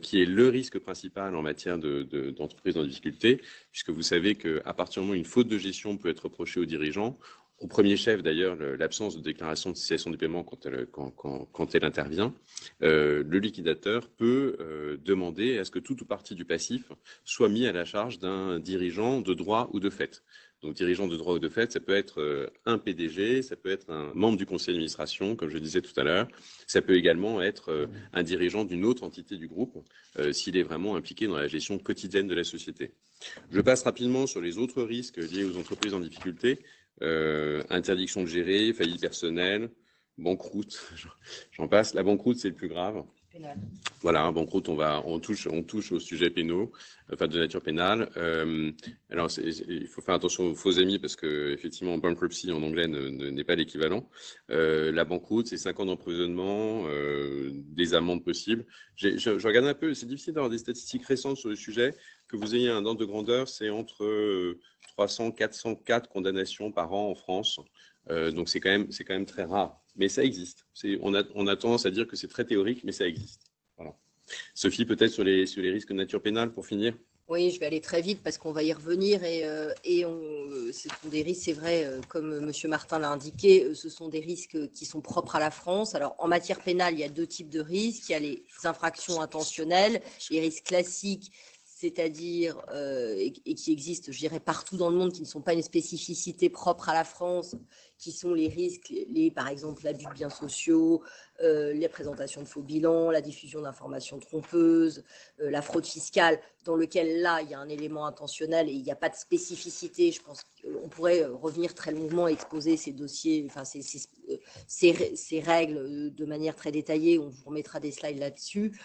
qui est le risque principal en matière d'entreprise en difficulté, puisque vous savez qu'à partir du moment où une faute de gestion peut être reprochée aux dirigeants, au premier chef, d'ailleurs, l'absence de déclaration de cessation des paiements quand elle intervient, le liquidateur peut demander à ce que tout ou partie du passif soit mis à la charge d'un dirigeant de droit ou de fait. Donc, dirigeant de droit ou de fait, ça peut être un PDG, ça peut être un membre du conseil d'administration, comme je disais tout à l'heure. Ça peut également être un dirigeant d'une autre entité du groupe, s'il est vraiment impliqué dans la gestion quotidienne de la société. Je passe rapidement sur les autres risques liés aux entreprises en difficulté. Interdiction de gérer, faillite personnelle, banqueroute, j'en passe. La banqueroute, c'est le plus grave. Pénal. Voilà, banqueroute, on touche aux sujets pénaux, enfin de nature pénale. Alors, il faut faire attention aux faux amis parce que effectivement, bankruptcy en anglais n'est pas l'équivalent. La banqueroute, c'est 5 ans d'emprisonnement, des amendes possibles. Je regarde un peu, c'est difficile d'avoir des statistiques récentes sur le sujet. Que vous ayez un ordre de grandeur, c'est entre 300, 404 condamnations par an en France. Donc c'est quand même très rare. Mais ça existe. On a tendance à dire que c'est très théorique, mais ça existe. Voilà. Sophie, peut-être sur les risques de nature pénale pour finir. Oui, je vais aller très vite parce qu'on va y revenir ce sont des risques, c'est vrai, comme M. Martin l'a indiqué, ce sont des risques qui sont propres à la France. Alors, en matière pénale, il y a 2 types de risques. Il y a les infractions intentionnelles, les risques classiques, c'est-à-dire, et qui existent, je dirais, partout dans le monde, qui ne sont pas une spécificité propre à la France, qui sont les risques, par exemple, l'abus de biens sociaux, les présentations de faux bilans, la diffusion d'informations trompeuses, la fraude fiscale, dans lequel, là, il y a un élément intentionnel et il n'y a pas de spécificité. Je pense qu'on pourrait revenir très longuement et exposer ces dossiers, enfin, ces règles de manière très détaillée. On vous remettra des slides là-dessus.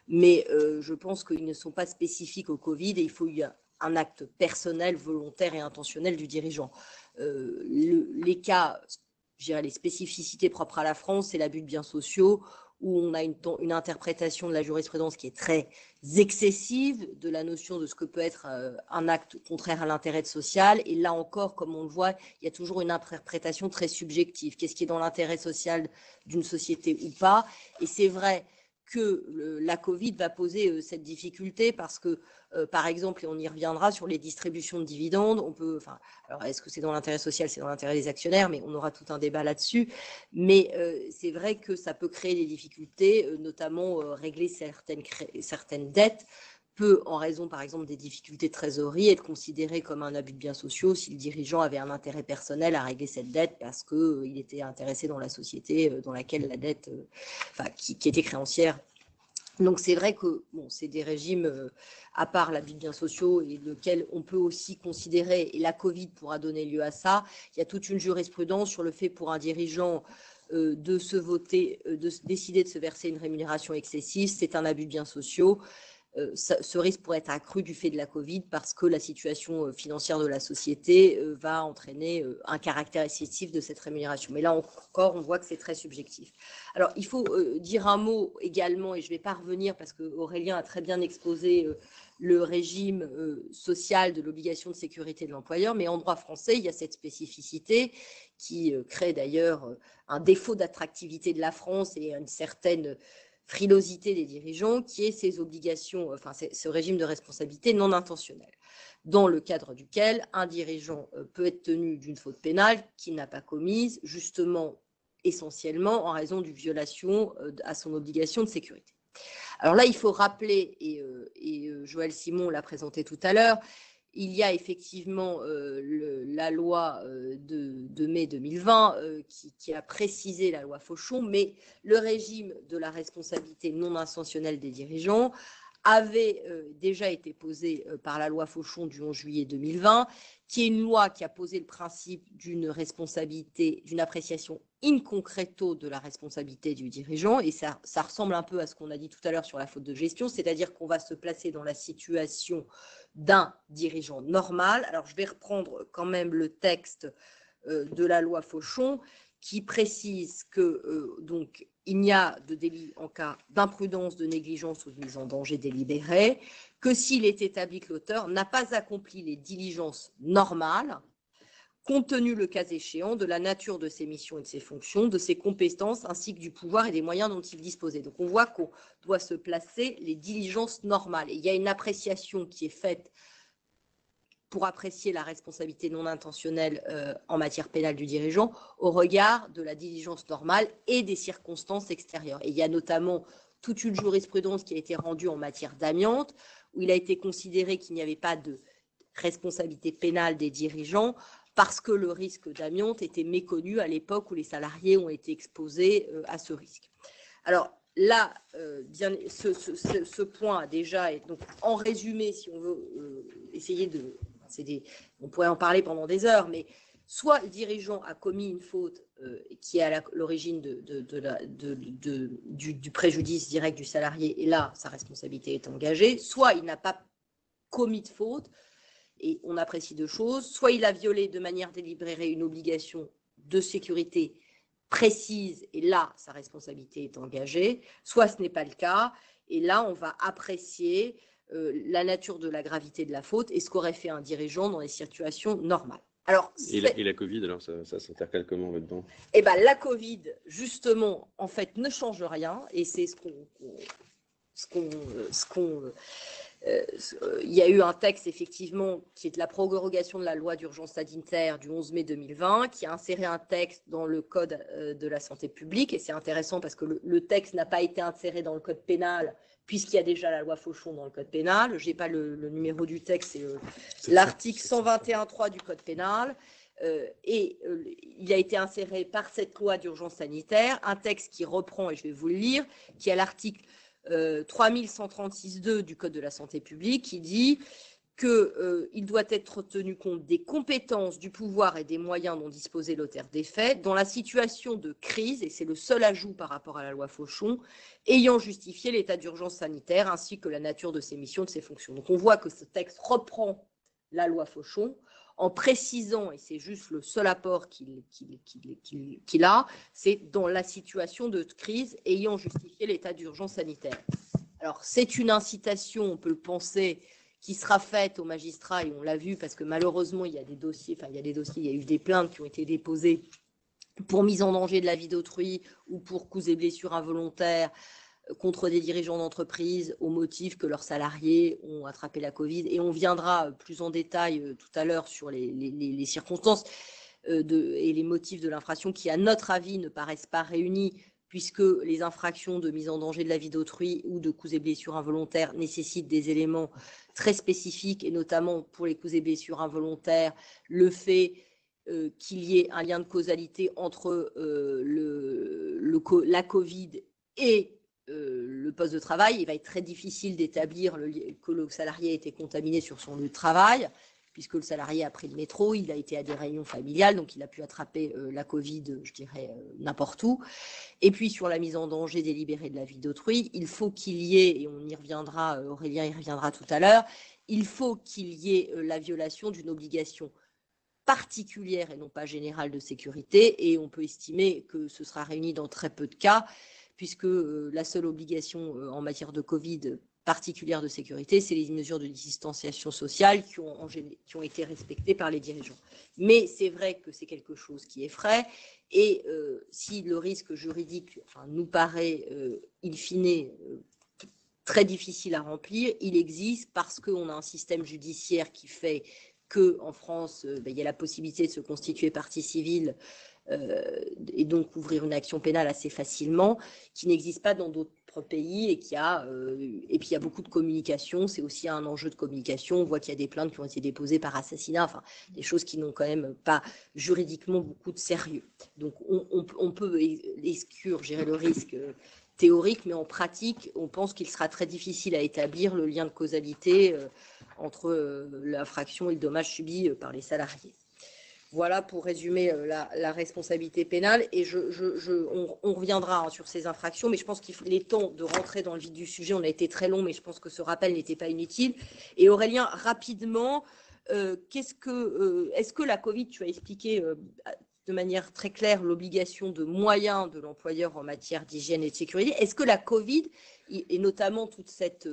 Mais je pense qu'ils ne sont pas spécifiques au Covid et il faut y un acte personnel, volontaire et intentionnel du dirigeant. Les cas, je dirais les spécificités propres à la France, c'est l'abus de biens sociaux, où on a une interprétation de la jurisprudence qui est très excessive de la notion de ce que peut être un acte contraire à l'intérêt social. Et là encore, comme on le voit, il y a toujours une interprétation très subjective. Qu'est-ce qui est dans l'intérêt social d'une société ou pas? Et c'est vrai que la Covid va poser cette difficulté parce que, par exemple, et on y reviendra sur les distributions de dividendes, alors est-ce que c'est dans l'intérêt social, c'est dans l'intérêt des actionnaires, mais on aura tout un débat là-dessus. Mais c'est vrai que ça peut créer des difficultés, notamment régler certaines dettes peut, en raison par exemple des difficultés de trésorerie, être considéré comme un abus de biens sociaux si le dirigeant avait un intérêt personnel à régler cette dette parce qu'il était intéressé dans la société dans laquelle la dette, qui était créancière. Donc c'est vrai que c'est des régimes à part l'abus de biens sociaux et lequel on peut aussi considérer, et la Covid pourra donner lieu à ça, il y a toute une jurisprudence sur le fait pour un dirigeant de décider de se verser une rémunération excessive, c'est un abus de biens sociaux. ce risque pourrait être accru du fait de la Covid parce que la situation financière de la société va entraîner un caractère excessif de cette rémunération. Mais là encore, on voit que c'est très subjectif. Alors, il faut dire un mot également, et je ne vais pas revenir parce qu'Aurélien a très bien exposé le régime social de l'obligation de sécurité de l'employeur, mais en droit français, il y a cette spécificité qui crée d'ailleurs un défaut d'attractivité de la France et une certaine frilosité des dirigeants, qui est ces obligations, enfin ce régime de responsabilité non intentionnelle, dans le cadre duquel un dirigeant peut être tenu d'une faute pénale qu'il n'a pas commise, justement, essentiellement en raison d'une violation à son obligation de sécurité. Alors là, il faut rappeler, et Joël Simon l'a présenté tout à l'heure, il y a effectivement la loi de mai 2020 qui a précisé la loi Fauchon, mais le régime de la responsabilité non intentionnelle des dirigeants avait déjà été posé par la loi Fauchon du 11 juillet 2020, qui est une loi qui a posé le principe d'une responsabilité, d'une appréciation in concreto de la responsabilité du dirigeant, et ça ressemble un peu à ce qu'on a dit tout à l'heure sur la faute de gestion, c'est-à-dire qu'on va se placer dans la situation d'un dirigeant normal. Alors, je vais reprendre quand même le texte de la loi Fauchon qui précise que donc il n'y a de délit en cas d'imprudence, de négligence ou de mise en danger délibérée, que s'il est établi que l'auteur n'a pas accompli les diligences normales, compte tenu, le cas échéant, de la nature de ses missions et de ses fonctions, de ses compétences, ainsi que du pouvoir et des moyens dont il disposait. Donc on voit qu'on doit se placer les diligences normales. Et il y a une appréciation qui est faite pour apprécier la responsabilité non intentionnelle en matière pénale du dirigeant au regard de la diligence normale et des circonstances extérieures. Et il y a notamment toute une jurisprudence qui a été rendue en matière d'amiante, où il a été considéré qu'il n'y avait pas de responsabilité pénale des dirigeants parce que le risque d'amiante était méconnu à l'époque où les salariés ont été exposés à ce risque. Alors là, ce point déjà est donc en résumé, si on veut essayer de... on pourrait en parler pendant des heures, mais soit le dirigeant a commis une faute qui est à l'origine du préjudice direct du salarié, et là, sa responsabilité est engagée, soit il n'a pas commis de faute, et on apprécie deux choses, soit il a violé de manière délibérée une obligation de sécurité précise, et là, sa responsabilité est engagée, soit ce n'est pas le cas, et là, on va apprécier la nature de la gravité de la faute et ce qu'aurait fait un dirigeant dans les situations normales. Alors, et la Covid, alors ça s'intercale comment là-dedans? Eh bien, la Covid, justement, en fait, ne change rien, et c'est il y a eu un texte, effectivement, qui est de la prorogation de la loi d'urgence sanitaire du 11 mai 2020, qui a inséré un texte dans le code de la santé publique. Et c'est intéressant parce que le texte n'a pas été inséré dans le code pénal, puisqu'il y a déjà la loi Fauchon dans le code pénal. Je n'ai pas le numéro du texte, c'est l'article 121.3 du code pénal. Il a été inséré par cette loi d'urgence sanitaire, un texte qui reprend, et je vais vous le lire, qui est à l'article 3136.2 du Code de la santé publique, qui dit qu'il doit être tenu compte des compétences, du pouvoir et des moyens dont disposait l'auteur des faits dans la situation de crise, et c'est le seul ajout par rapport à la loi Fauchon, ayant justifié l'état d'urgence sanitaire ainsi que la nature de ses missions, de ses fonctions. Donc on voit que ce texte reprend la loi Fauchon en précisant, et c'est juste le seul apport qu'il a, c'est dans la situation de crise ayant justifié l'état d'urgence sanitaire. Alors, c'est une incitation, on peut le penser, qui sera faite aux magistrats, et on l'a vu parce que malheureusement, il y a des dossiers, il y a eu des plaintes qui ont été déposées pour mise en danger de la vie d'autrui ou pour coups et blessures involontaires contre des dirigeants d'entreprise au motif que leurs salariés ont attrapé la Covid. Et on viendra plus en détail tout à l'heure sur les circonstances et les motifs de l'infraction qui, à notre avis, ne paraissent pas réunis, puisque les infractions de mise en danger de la vie d'autrui ou de coups et blessures involontaires nécessitent des éléments très spécifiques, et notamment pour les coups et blessures involontaires, le fait qu'il y ait un lien de causalité entre la Covid et le poste de travail. Il va être très difficile d'établir que le salarié a été contaminé sur son lieu de travail, puisque le salarié a pris le métro, il a été à des réunions familiales, donc il a pu attraper la Covid, je dirais, n'importe où. Et puis sur la mise en danger délibérée de la vie d'autrui, il faut qu'il y ait, et on y reviendra, Aurélien y reviendra tout à l'heure, il faut qu'il y ait la violation d'une obligation particulière et non pas générale de sécurité, et on peut estimer que ce sera réuni dans très peu de cas, puisque la seule obligation en matière de Covid particulière de sécurité, c'est les mesures de distanciation sociale qui ont été respectées par les dirigeants. Mais c'est vrai que c'est quelque chose qui effraie, et si le risque juridique nous paraît in fine très difficile à remplir, il existe parce qu'on a un système judiciaire qui fait qu'en France, il y a la possibilité de se constituer partie civile et donc ouvrir une action pénale assez facilement, qui n'existe pas dans d'autres pays, et puis il y a beaucoup de communication, c'est aussi un enjeu de communication, on voit qu'il y a des plaintes qui ont été déposées par assassinat, enfin des choses qui n'ont quand même pas juridiquement beaucoup de sérieux. Donc on peut exclure, gérer le risque théorique, mais en pratique, on pense qu'il sera très difficile à établir le lien de causalité entre l'infraction et le dommage subi par les salariés. Voilà pour résumer la responsabilité pénale, et on reviendra sur ces infractions, mais je pense qu'il est temps de rentrer dans le vif du sujet. On a été très long, mais je pense que ce rappel n'était pas inutile. Et Aurélien, rapidement, est-ce que la Covid, tu as expliqué de manière très claire l'obligation de moyens de l'employeur en matière d'hygiène et de sécurité. Est-ce que la Covid, et notamment toute cette,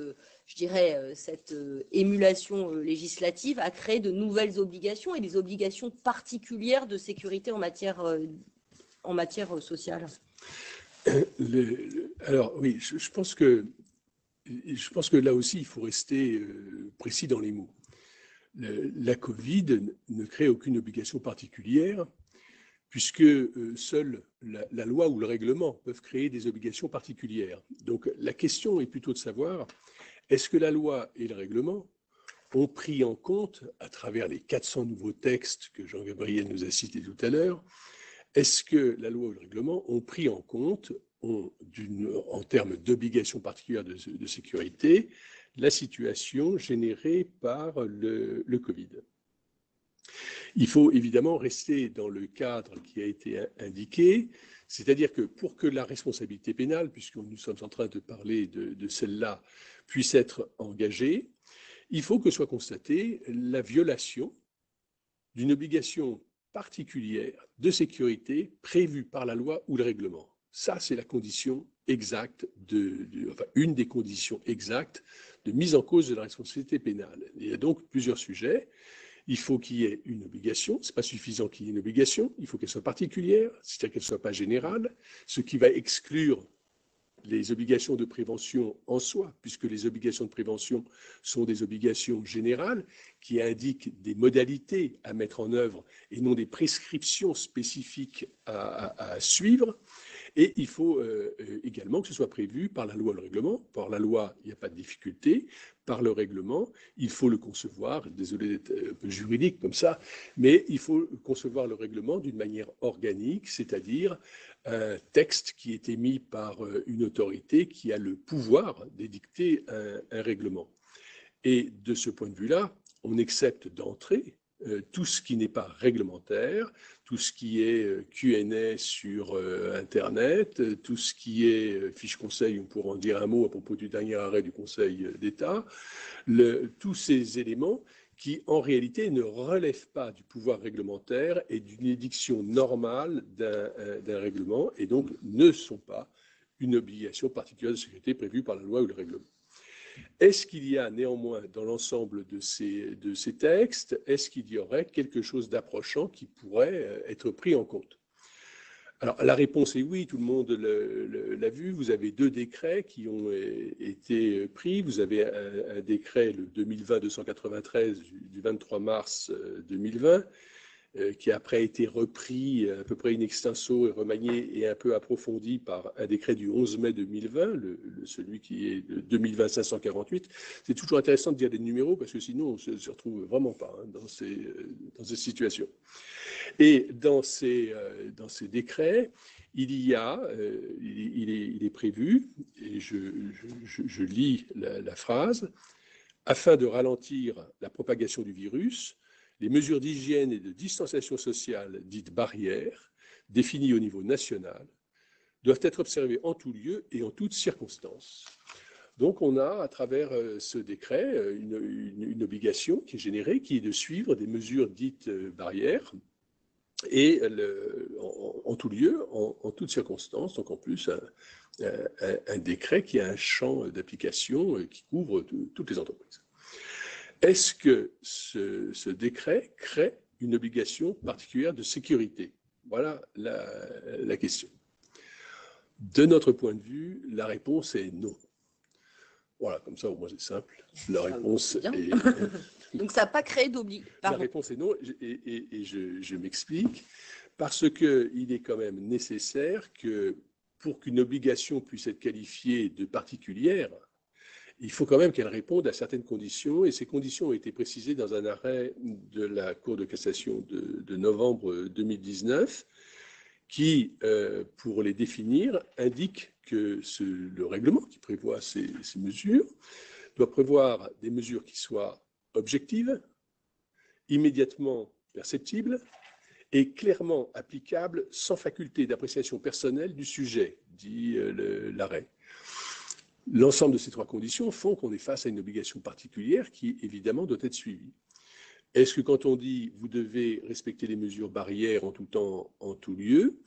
je dirais, cette émulation législative, a créé de nouvelles obligations et des obligations particulières de sécurité en matière sociale? Alors oui, je pense que là aussi, il faut rester précis dans les mots. La Covid ne crée aucune obligation particulière, puisque seule la loi ou le règlement peuvent créer des obligations particulières. Donc la question est plutôt de savoir, est-ce que la loi et le règlement ont pris en compte, à travers les 400 nouveaux textes que Jean-Gabriel nous a cités tout à l'heure, est-ce que la loi ou le règlement ont pris en compte, en termes d'obligations particulières de sécurité, la situation générée par le Covid? Il faut évidemment rester dans le cadre qui a été indiqué, c'est-à-dire que pour que la responsabilité pénale, puisque nous sommes en train de parler de celle-là, puisse être engagée, il faut que soit constatée la violation d'une obligation particulière de sécurité prévue par la loi ou le règlement. Ça, c'est la condition exacte, une des conditions exactes de mise en cause de la responsabilité pénale. Il y a donc plusieurs sujets. Il faut qu'il y ait une obligation. Ce n'est pas suffisant qu'il y ait une obligation. Il faut qu'elle soit particulière, c'est-à-dire qu'elle ne soit pas générale, ce qui va exclure les obligations de prévention en soi, puisque les obligations de prévention sont des obligations générales qui indiquent des modalités à mettre en œuvre et non des prescriptions spécifiques à suivre. Et il faut également que ce soit prévu par la loi ou le règlement. Par la loi, il n'y a pas de difficulté. Par le règlement, il faut le concevoir, désolé d'être un peu juridique comme ça, mais il faut concevoir le règlement d'une manière organique, c'est-à-dire un texte qui est émis par une autorité qui a le pouvoir d'édicter un règlement. Et de ce point de vue-là, on accepte d'entrée tout ce qui n'est pas réglementaire, tout ce qui est Q&A sur Internet, tout ce qui est fiche conseil, on pourra en dire un mot à propos du dernier arrêt du Conseil d'État, tous ces éléments qui, en réalité, ne relèvent pas du pouvoir réglementaire et d'une édiction normale d'un règlement, et donc ne sont pas une obligation particulière de sécurité prévue par la loi ou le règlement. Est-ce qu'il y a néanmoins dans l'ensemble de ces textes, est-ce qu'il y aurait quelque chose d'approchant qui pourrait être pris en compte? Alors la réponse est oui, tout le monde l'a vu. Vous avez 2 décrets qui ont été pris. Vous avez un décret, le 2020-293 du 23 mars 2020, qui après a été repris à peu près in extenso et remanié et un peu approfondi par un décret du 11 mai 2020, celui qui est de 2020-548. C'est toujours intéressant de dire des numéros parce que sinon on ne se retrouve vraiment pas dans ces situations. Et dans ces décrets, il est prévu, et je lis la phrase, afin de ralentir la propagation du virus, les mesures d'hygiène et de distanciation sociale, dites barrières, définies au niveau national, doivent être observées en tout lieu et en toutes circonstances. Donc on a, à travers ce décret, une obligation qui est générée, qui est de suivre des mesures dites barrières, et en tout lieu, en toutes circonstances, donc en plus un décret qui a un champ d'application qui couvre toutes les entreprises. Est-ce que ce décret crée une obligation particulière de sécurité? Voilà la question. De notre point de vue, la réponse est non. Voilà, comme ça au moins c'est simple. La réponse est... Donc ça n'a pas créé d'obligation. La réponse est non, et je m'explique, parce qu'il est quand même nécessaire que pour qu'une obligation puisse être qualifiée de particulière, il faut quand même qu'elle réponde à certaines conditions, et ces conditions ont été précisées dans un arrêt de la Cour de cassation de novembre 2019, qui, pour les définir, indique que le règlement qui prévoit ces mesures doit prévoir des mesures qui soient objectives, immédiatement perceptibles et clairement applicables sans faculté d'appréciation personnelle du sujet, dit l'arrêt. L'ensemble de ces trois conditions font qu'on est face à une obligation particulière qui, évidemment, doit être suivie. Est-ce que quand on dit « vous devez respecter les mesures barrières en tout temps, en tout lieu »,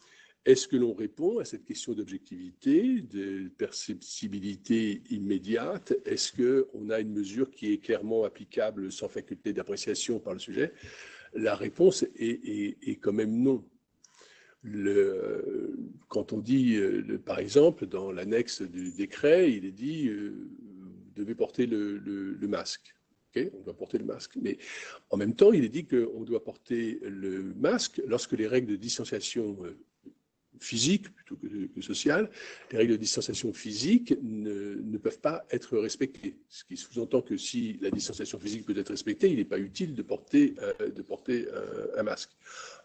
est-ce que l'on répond à cette question d'objectivité, de perceptibilité immédiate? Est-ce qu'on a une mesure qui est clairement applicable sans faculté d'appréciation par le sujet? La réponse est quand même non. Quand on dit, par exemple, dans l'annexe du décret, il est dit vous devez porter le masque. Okay, on doit porter le masque. Mais en même temps, il est dit qu'on doit porter le masque lorsque les règles de distanciation physique plutôt que sociale, les règles de distanciation physique ne peuvent pas être respectées. Ce qui sous-entend que si la distanciation physique peut être respectée, il n'est pas utile de porter un masque.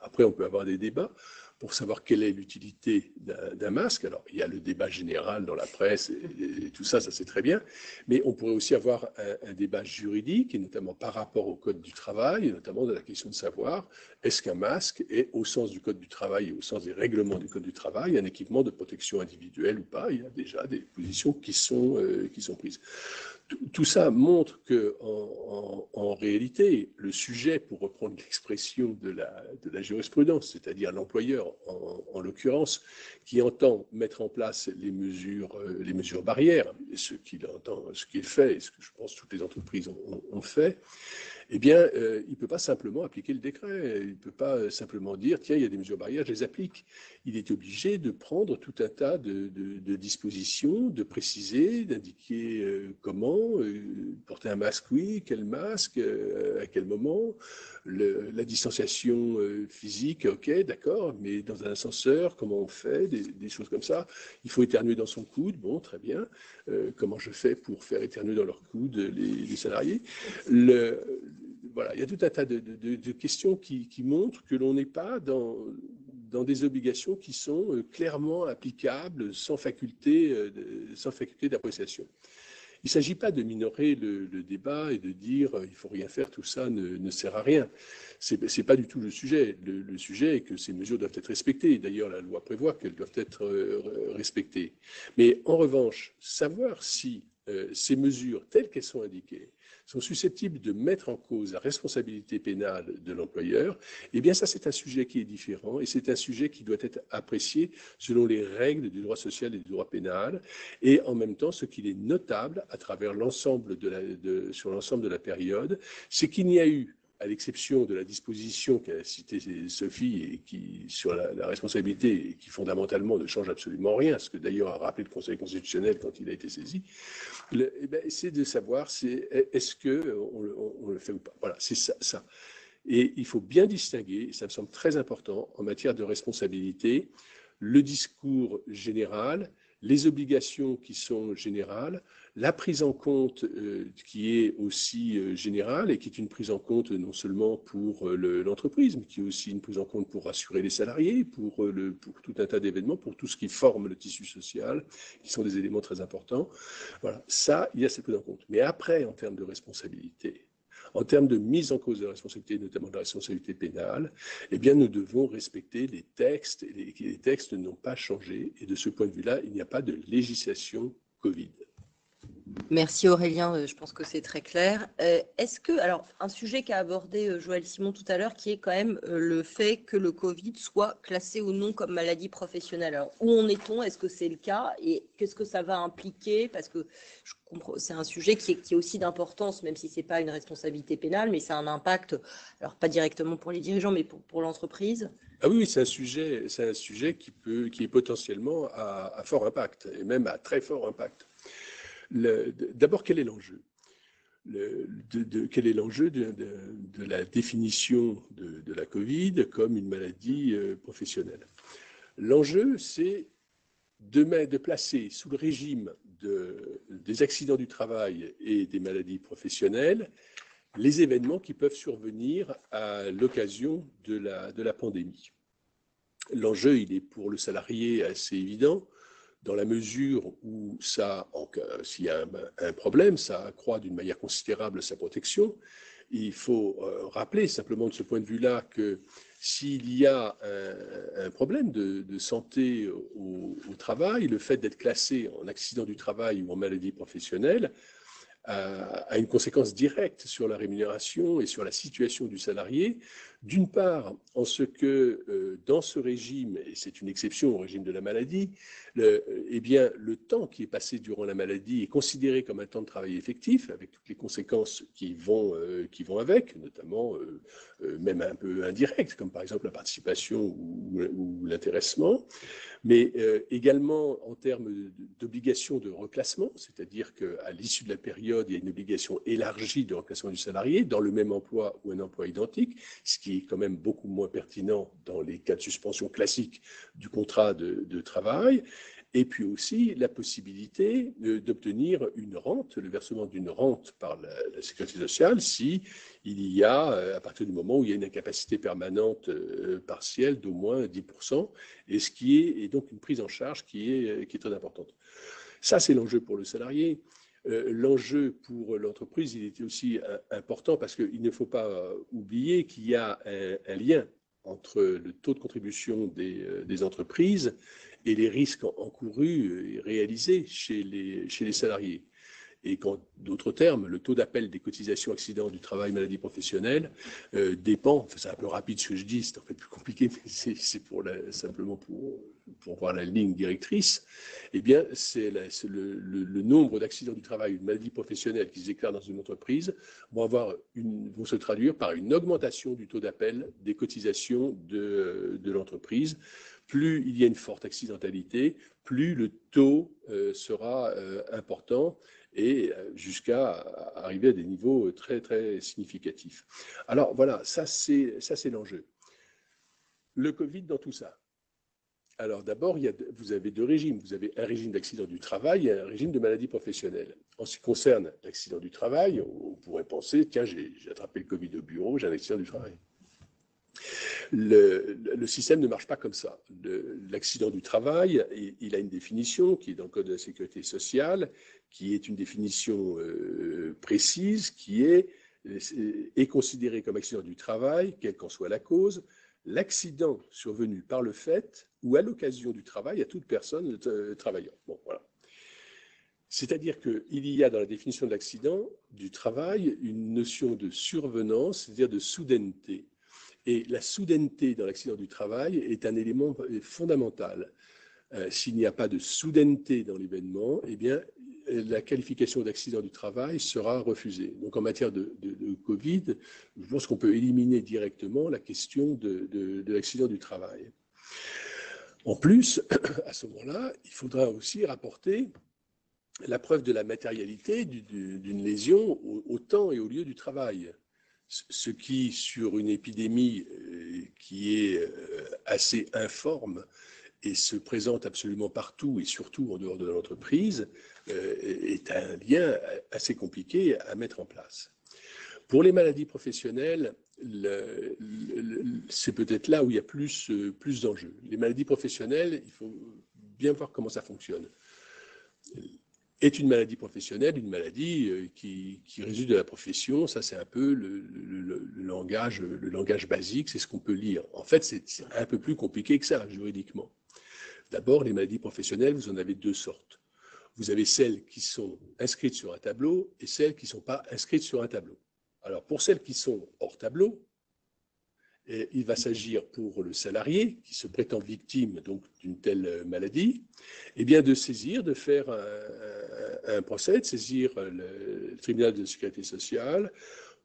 Après, on peut avoir des débats pour savoir quelle est l'utilité d'un masque. Alors, il y a le débat général dans la presse et tout ça, ça c'est très bien, mais on pourrait aussi avoir un débat juridique, et notamment par rapport au Code du travail, et notamment de la question de savoir est-ce qu'un masque est, au sens du Code du travail et au sens des règlements du Code du travail, un équipement de protection individuelle ou pas. Il y a déjà des positions qui sont prises. Tout ça montre qu'en réalité, le sujet, pour reprendre l'expression de la jurisprudence, c'est-à-dire l'employeur en l'occurrence, qui entend mettre en place les mesures barrières, et ce qu'il fait, et ce que je pense que toutes les entreprises ont fait, eh bien, il ne peut pas simplement appliquer le décret. Il ne peut pas simplement dire, tiens, il y a des mesures barrières, je les applique. Il est obligé de prendre tout un tas de dispositions, de préciser, d'indiquer comment, porter un masque, oui, quel masque, à quel moment, la distanciation physique, ok, d'accord, mais dans un ascenseur, comment on fait, des choses comme ça. Il faut éternuer dans son coude, bon, très bien. Comment je fais pour faire éternuer dans leur coude les salariés? Voilà, il y a tout un tas de questions qui montrent que l'on n'est pas dans des obligations qui sont clairement applicables sans faculté d'appréciation. Il ne s'agit pas de minorer le débat et de dire il ne faut rien faire, tout ça ne sert à rien. Ce n'est pas du tout le sujet. Le sujet est que ces mesures doivent être respectées. D'ailleurs, la loi prévoit qu'elles doivent être respectées. Mais en revanche, savoir si ces mesures, telles qu'elles sont indiquées, sont susceptibles de mettre en cause la responsabilité pénale de l'employeur, eh bien ça c'est un sujet qui est différent et c'est un sujet qui doit être apprécié selon les règles du droit social et du droit pénal. Et en même temps, ce qu'il est notable à travers sur l'ensemble de la période, c'est qu'il n'y a eu, à l'exception de la disposition qu'a citée Sophie et qui, sur la responsabilité, et qui fondamentalement ne change absolument rien, ce que d'ailleurs a rappelé le Conseil constitutionnel quand il a été saisi, c'est de savoir est-ce qu'on le fait ou pas. Voilà, c'est ça. Et il faut bien distinguer, et ça me semble très important, en matière de responsabilité, le discours général, les obligations qui sont générales, la prise en compte qui est aussi générale et qui est une prise en compte non seulement pour l'entreprise, mais qui est aussi une prise en compte pour rassurer les salariés, pour tout un tas d'événements, pour tout ce qui forme le tissu social, qui sont des éléments très importants. Voilà, ça, il y a cette prise en compte. Mais après, en termes de responsabilité, En termes de mise en cause de la responsabilité, notamment de la responsabilité pénale, eh bien, nous devons respecter les textes, et les textes n'ont pas changé, et de ce point de vue-là, il n'y a pas de législation Covid. Merci Aurélien, je pense que c'est très clair. Est-ce que, alors, un sujet qu'a abordé Joël Simon tout à l'heure, qui est quand même le fait que le Covid soit classé ou non comme maladie professionnelle. Alors, où en est-on? Est-ce que c'est le cas? Et qu'est-ce que ça va impliquer? Parce que je comprends, c'est un sujet qui est aussi d'importance, même si ce n'est pas une responsabilité pénale, mais ça a un impact, alors pas directement pour les dirigeants, mais pour l'entreprise. Ah oui, c'est un sujet qui est potentiellement à fort impact, et même à très fort impact. D'abord, quel est l'enjeu? Quel est l'enjeu de la définition de la Covid comme une maladie professionnelle? L'enjeu, c'est de placer sous le régime des accidents du travail et des maladies professionnelles les événements qui peuvent survenir à l'occasion de la pandémie. L'enjeu, il est pour le salarié assez évident, dans la mesure où s'il y a un problème, ça accroît d'une manière considérable sa protection. Il faut rappeler simplement de ce point de vue-là que s'il y a un problème de santé au travail, le fait d'être classé en accident du travail ou en maladie professionnelle a une conséquence directe sur la rémunération et sur la situation du salarié. D'une part, en ce que dans ce régime, et c'est une exception au régime de la maladie, eh bien, le temps qui est passé durant la maladie est considéré comme un temps de travail effectif, avec toutes les conséquences qui vont avec, notamment même un peu indirectes, comme par exemple la participation ou l'intéressement. Mais également en termes d'obligation de reclassement, c'est-à-dire qu'à l'issue de la période, il y a une obligation élargie de reclassement du salarié dans le même emploi ou un emploi identique, ce qui est quand même beaucoup moins pertinent dans les cas de suspension classiques du contrat de travail. Et puis aussi la possibilité d'obtenir une rente, le versement d'une rente par la sécurité sociale, si il y a, à partir du moment où il y a une incapacité permanente partielle d'au moins 10%, et ce qui est donc une prise en charge qui est très importante. Ça, c'est l'enjeu pour le salarié. L'enjeu pour l'entreprise, il était aussi important parce qu'il ne faut pas oublier qu'il y a un lien entre le taux de contribution des entreprises et les risques encourus et réalisés chez les salariés. Et qu'en d'autres termes, le taux d'appel des cotisations accidents du travail, maladie professionnelle dépend, enfin c'est un peu rapide ce que je dis, c'est en fait plus compliqué, mais c'est simplement pour voir la ligne directrice, eh bien c'est le nombre d'accidents du travail ou de maladies professionnelles qui se déclarent dans une entreprise vont se traduire par une augmentation du taux d'appel des cotisations de l'entreprise. Plus il y a une forte accidentalité, plus le taux sera important, et jusqu'à arriver à des niveaux très, très significatifs. Alors voilà, ça c'est l'enjeu. Le Covid dans tout ça. Alors d'abord, vous avez deux régimes. Vous avez un régime d'accident du travail et un régime de maladie professionnelle. En ce qui concerne l'accident du travail, on pourrait penser, tiens, j'ai attrapé le Covid au bureau, j'ai un accident du travail. Le système ne marche pas comme ça. L'accident du travail, il a une définition qui est dans le Code de la sécurité sociale, qui est une définition précise, qui est considéré comme accident du travail, quelle qu'en soit la cause, l'accident survenu par le fait ou à l'occasion du travail à toute personne travaillant. Bon, voilà. C'est-à-dire qu'il y a dans la définition de l'accident du travail une notion de survenance, c'est-à-dire de soudaineté. Et la soudaineté dans l'accident du travail est un élément fondamental. S'il n'y a pas de soudaineté dans l'événement, eh bien, la qualification d'accident du travail sera refusée. Donc, en matière de Covid, je pense qu'on peut éliminer directement la question de l'accident du travail. En plus, à ce moment-là, il faudra aussi rapporter la preuve de la matérialité d'une lésion au temps et au lieu du travail. Ce qui, sur une épidémie qui est assez informe et se présente absolument partout et surtout en dehors de l'entreprise, est un lien assez compliqué à mettre en place. Pour les maladies professionnelles, c'est peut-être là où il y a plus d'enjeux. Les maladies professionnelles, il faut bien voir comment ça fonctionne. est une maladie professionnelle, une maladie qui résulte de la profession. Ça, c'est un peu le langage basique, c'est ce qu'on peut lire. En fait, c'est un peu plus compliqué que ça, juridiquement. D'abord, les maladies professionnelles, vous en avez deux sortes. Vous avez celles qui sont inscrites sur un tableau et celles qui ne sont pas inscrites sur un tableau. Alors, pour celles qui sont hors tableau, il va s'agir pour le salarié qui se prétend victime donc d'une telle maladie, eh bien de saisir, de faire un procès, de saisir le tribunal de sécurité sociale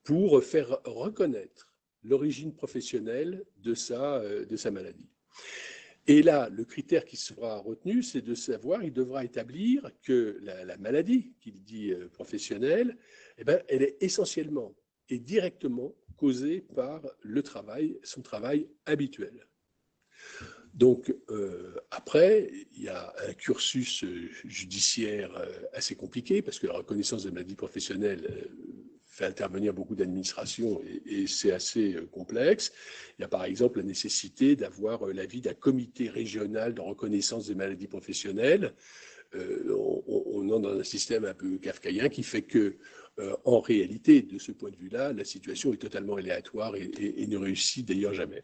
pour faire reconnaître l'origine professionnelle de sa maladie. Et là, le critère qui sera retenu, c'est de savoir, il devra établir que la maladie qu'il dit professionnelle, eh bien, elle est essentiellement et directement causée par le travail, son travail habituel. Donc, après, il y a un cursus judiciaire assez compliqué, parce que la reconnaissance de maladie professionnelle fait intervenir beaucoup d'administrations et c'est assez complexe. Il y a par exemple la nécessité d'avoir l'avis d'un comité régional de reconnaissance des maladies professionnelles. On entre dans un système un peu kafkaïen qui fait que, en réalité, de ce point de vue-là, la situation est totalement aléatoire et ne réussit d'ailleurs jamais.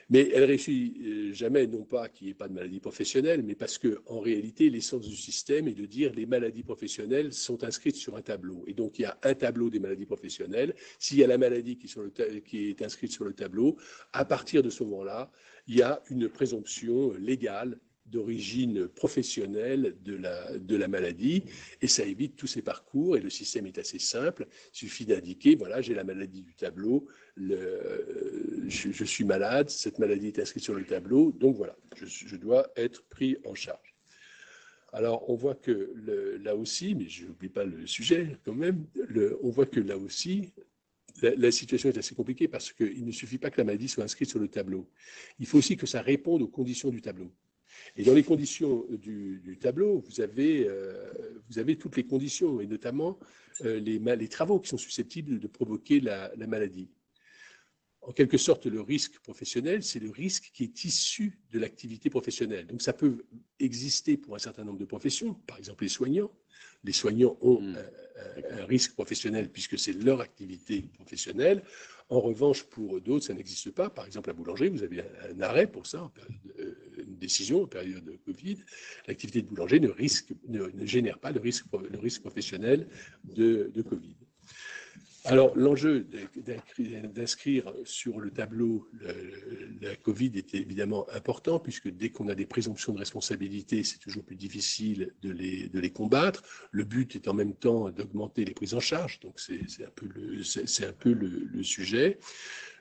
Mais elle réussit jamais, non pas qu'il n'y ait pas de maladie professionnelle, mais parce qu'en réalité, l'essence du système est de dire que les maladies professionnelles sont inscrites sur un tableau. Et donc, il y a un tableau des maladies professionnelles. S'il y a la maladie qui est inscrite sur le tableau, à partir de ce moment-là, il y a une présomption légale d'origine professionnelle de la maladie, et ça évite tous ces parcours, et le système est assez simple. Il suffit d'indiquer, voilà, j'ai la maladie du tableau, je suis malade, cette maladie est inscrite sur le tableau, donc voilà, je dois être pris en charge. Alors, on voit que là aussi, mais je n'oublie pas le sujet quand même, on voit que là aussi, la situation est assez compliquée parce qu'il ne suffit pas que la maladie soit inscrite sur le tableau. Il faut aussi que ça réponde aux conditions du tableau. Et dans les conditions du tableau, vous avez toutes les conditions, et notamment les travaux qui sont susceptibles de provoquer la maladie. En quelque sorte, le risque professionnel, c'est le risque qui est issu de l'activité professionnelle. Donc ça peut exister pour un certain nombre de professions, par exemple les soignants. Les soignants ont un risque professionnel puisque c'est leur activité professionnelle. En revanche, pour d'autres, ça n'existe pas. Par exemple, la boulangerie, vous avez un arrêt pour ça, une décision en période de Covid. L'activité de boulanger ne génère pas le risque professionnel de Covid. Alors, l'enjeu d'inscrire sur le tableau la Covid est évidemment important, puisque dès qu'on a des présomptions de responsabilité, c'est toujours plus difficile de les combattre. Le but est en même temps d'augmenter les prises en charge, donc c'est un peu le sujet.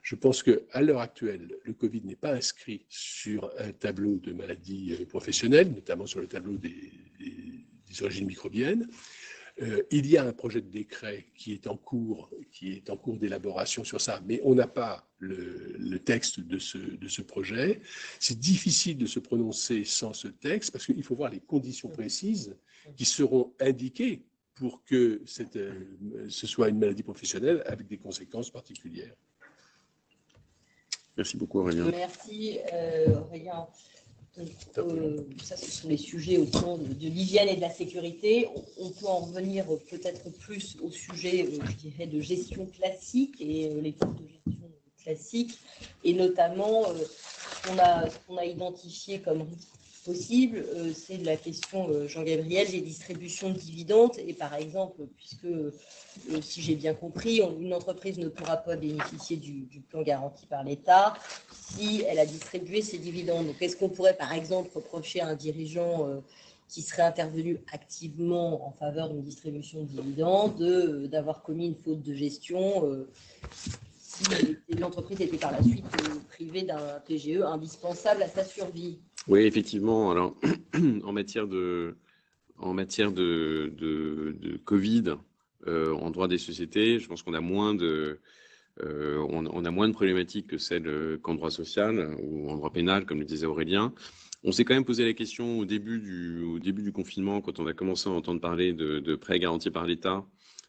Je pense qu'à l'heure actuelle, le Covid n'est pas inscrit sur un tableau de maladies professionnelles, notamment sur le tableau des origines microbiennes. Il y a un projet de décret qui est en cours d'élaboration sur ça, mais on n'a pas le texte de ce projet. C'est difficile de se prononcer sans ce texte parce qu'il faut voir les conditions précises qui seront indiquées pour que ce soit une maladie professionnelle avec des conséquences particulières. Merci beaucoup, Aurélien. Merci, Aurélien. Ça, ce sont les sujets autour de l'hygiène et de la sécurité. On peut en revenir peut-être plus au sujet, je dirais, de gestion classique et les types de gestion classique, et notamment ce qu'on a identifié comme risque possible, c'est la question, Jean-Gabriel, des distributions de dividendes. Et par exemple, puisque, si j'ai bien compris, une entreprise ne pourra pas bénéficier du plan garanti par l'État si elle a distribué ses dividendes. Donc, est-ce qu'on pourrait, par exemple, reprocher à un dirigeant qui serait intervenu activement en faveur d'une distribution de dividendes d'avoir commis une faute de gestion si l'entreprise était par la suite privée d'un PGE indispensable à sa survie? Oui, effectivement. Alors, en matière de Covid, en droit des sociétés, je pense qu'on a moins de problématiques que celles qu'en droit social ou en droit pénal, comme le disait Aurélien. On s'est quand même posé la question au début du confinement, quand on a commencé à entendre parler de prêts garantis par l'État,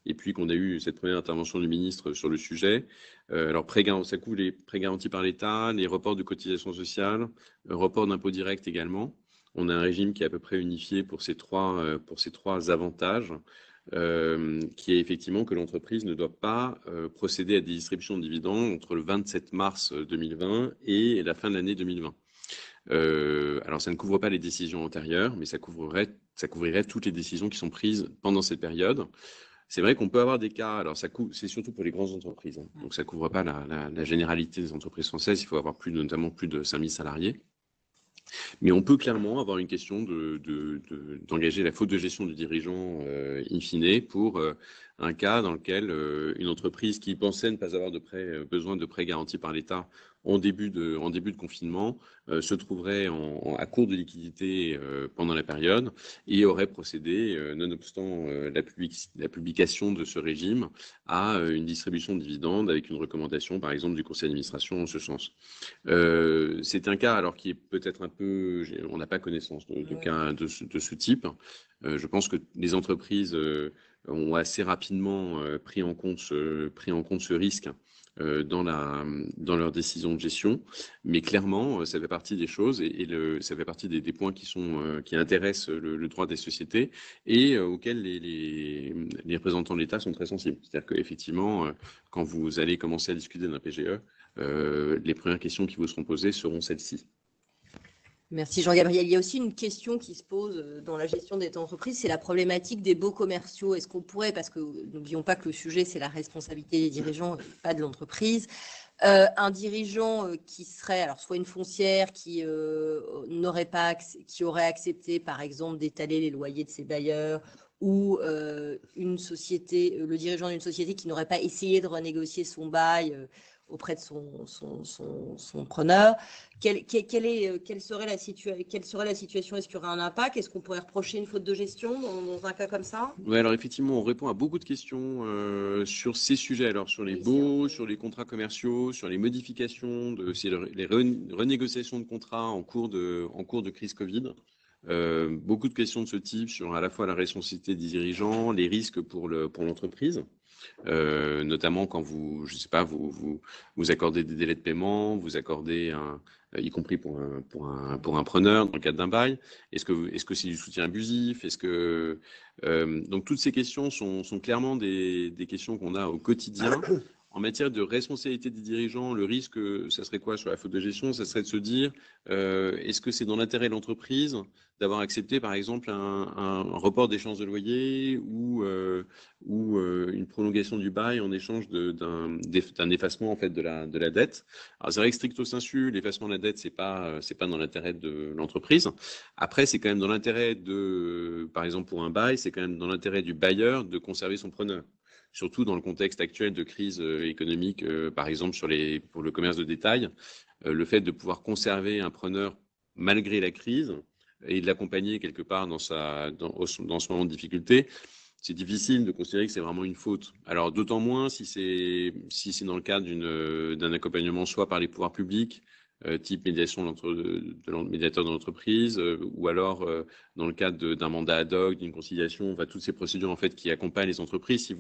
et puis qu'on a eu cette première intervention du ministre sur le sujet. Alors, ça couvre les prêts garantis par l'État, les reports de cotisations sociales, reports d'impôts directs également. on a un régime qui est à peu près unifié pour ces trois avantages, qui est effectivement que l'entreprise ne doit pas procéder à des distributions de dividendes entre le 27 mars 2020 et la fin de l'année 2020. Alors, ça ne couvre pas les décisions antérieures, mais ça couvrirait toutes les décisions qui sont prises pendant cette période. C'est vrai qu'on peut avoir des cas, alors c'est surtout pour les grandes entreprises, hein, donc ça ne couvre pas la généralité des entreprises françaises, il faut avoir notamment plus de 5000 salariés. Mais on peut clairement avoir une question d'engager la faute de gestion du dirigeant in fine pour un cas dans lequel une entreprise qui pensait ne pas avoir besoin de prêts garantis par l'État en début de confinement se trouverait à court de liquidité pendant la période et aurait procédé, nonobstant la publication de ce régime, à une distribution de dividendes avec une recommandation, par exemple, du conseil d'administration en ce sens. C'est un cas alors qui est peut-être un peu, on n'a pas connaissance de cas de ce type. Je pense que les entreprises ont assez rapidement pris en compte ce risque dans leur décision de gestion, mais clairement, ça fait partie des choses ça fait partie des points qui intéressent le droit des sociétés et auxquels les représentants de l'État sont très sensibles. C'est-à-dire qu'effectivement, quand vous allez commencer à discuter d'un PGE, les premières questions qui vous seront posées seront celles-ci. Merci Jean-Gabriel. Il y a aussi une question qui se pose dans la gestion des entreprises, c'est la problématique des baux commerciaux. Est-ce qu'on pourrait, parce que n'oublions pas que le sujet c'est la responsabilité des dirigeants, pas de l'entreprise, un dirigeant qui serait, alors soit une foncière qui qui aurait accepté par exemple d'étaler les loyers de ses bailleurs, ou une société, le dirigeant d'une société qui n'aurait pas essayé de renégocier son bail auprès de son preneur. Quelle serait la situation? Est-ce qu'il y aurait un impact? Est-ce qu'on pourrait reprocher une faute de gestion dans un cas comme ça? Oui, alors effectivement, on répond à beaucoup de questions sur ces sujets, alors sur les baux, sur les contrats commerciaux, sur les modifications, les renégociations de contrats en cours de crise Covid. Beaucoup de questions de ce type sur à la fois la responsabilité des dirigeants, les risques pour l'entreprise. Notamment quand vous accordez des délais de paiement, vous accordez y compris pour un preneur dans le cadre d'un bail. Est-ce que c'est du soutien abusif? Donc toutes ces questions sont clairement des questions qu'on a au quotidien. En matière de responsabilité des dirigeants, le risque, ça serait quoi sur la faute de gestion? Ça serait de se dire, est-ce que c'est dans l'intérêt de l'entreprise d'avoir accepté, par exemple, un report d'échéance de loyer ou une prolongation du bail en échange d'un effacement en fait de la dette? Alors c'est vrai que stricto sensu, l'effacement de la dette, c'est pas dans l'intérêt de l'entreprise. Après, c'est quand même dans l'intérêt par exemple pour un bail, c'est quand même dans l'intérêt du bailleur de conserver son preneur. Surtout dans le contexte actuel de crise économique, par exemple pour le commerce de détail, le fait de pouvoir conserver un preneur malgré la crise et de l'accompagner quelque part dans ce moment de difficulté, c'est difficile de considérer que c'est vraiment une faute. Alors d'autant moins si c'est dans le cadre d'un accompagnement soit par les pouvoirs publics, type médiation de médiateur de l'entreprise, ou alors dans le cadre d'un mandat ad hoc, d'une conciliation, enfin toutes ces procédures en fait qui accompagnent les entreprises.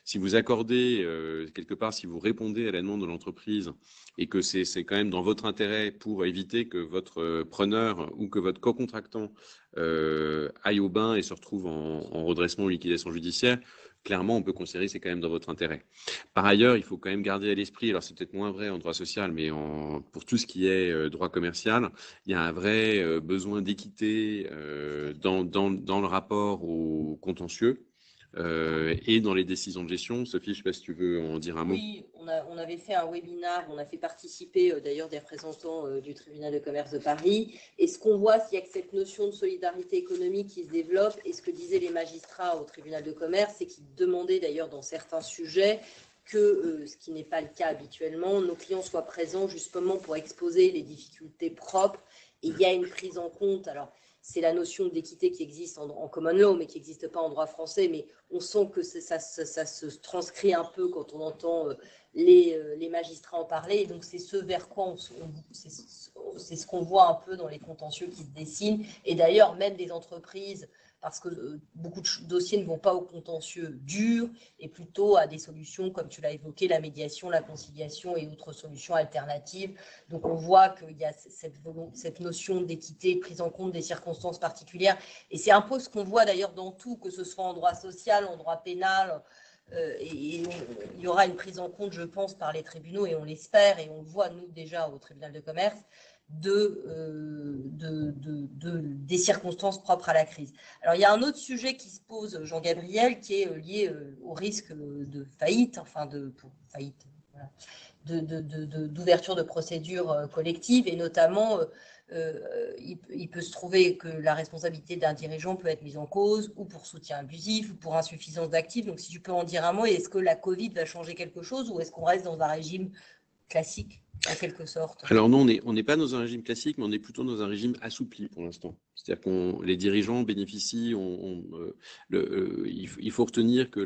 Si vous accordez quelque part, si vous répondez à la demande de l'entreprise et que c'est quand même dans votre intérêt pour éviter que votre preneur ou que votre co-contractant aille au bain et se retrouve en redressement ou liquidation judiciaire, clairement, on peut considérer que c'est quand même dans votre intérêt. Par ailleurs, il faut quand même garder à l'esprit, alors c'est peut-être moins vrai en droit social, mais pour tout ce qui est droit commercial, il y a un vrai besoin d'équité dans le rapport au contentieux. Et dans les décisions de gestion. Sophie, je ne sais pas si tu veux en dire un mot. Oui, on avait fait un webinaire, on a fait participer d'ailleurs des représentants du tribunal de commerce de Paris. Et ce qu'on voit, c'est que cette notion de solidarité économique qui se développe, et ce que disaient les magistrats au tribunal de commerce, c'est qu'ils demandaient d'ailleurs dans certains sujets que, ce qui n'est pas le cas habituellement, nos clients soient présents justement pour exposer les difficultés propres. Et il y a une prise en compte. Alors, c'est la notion d'équité qui existe en common law, mais qui n'existe pas en droit français. Mais on sent que ça se transcrit un peu quand on entend les magistrats en parler. Et donc, c'est ce vers quoi c'est ce qu'on voit un peu dans les contentieux qui se dessinent. Et d'ailleurs, même des entreprises parce que beaucoup de dossiers ne vont pas au contentieux dur et plutôt à des solutions, comme tu l'as évoqué, la médiation, la conciliation et autres solutions alternatives. Donc on voit qu'il y a cette notion d'équité, de prise en compte des circonstances particulières. Et c'est un peu ce qu'on voit d'ailleurs dans tout, que ce soit en droit social, en droit pénal. Il y aura une prise en compte, je pense, par les tribunaux, et on l'espère, et on le voit, nous, déjà, au tribunal de commerce, des circonstances propres à la crise. Alors, il y a un autre sujet qui se pose, Jean-Gabriel, qui est lié au risque de faillite, d'ouverture de procédures collectives, et notamment il peut se trouver que la responsabilité d'un dirigeant peut être mise en cause, ou pour soutien abusif, ou pour insuffisance d'actifs. Donc si tu peux en dire un mot, est-ce que la Covid va changer quelque chose, ou est-ce qu'on reste dans un régime classique en quelque sorte? Alors non, on n'est pas dans un régime classique, mais on est plutôt dans un régime assoupli pour l'instant. C'est-à-dire que les dirigeants bénéficient, il faut retenir que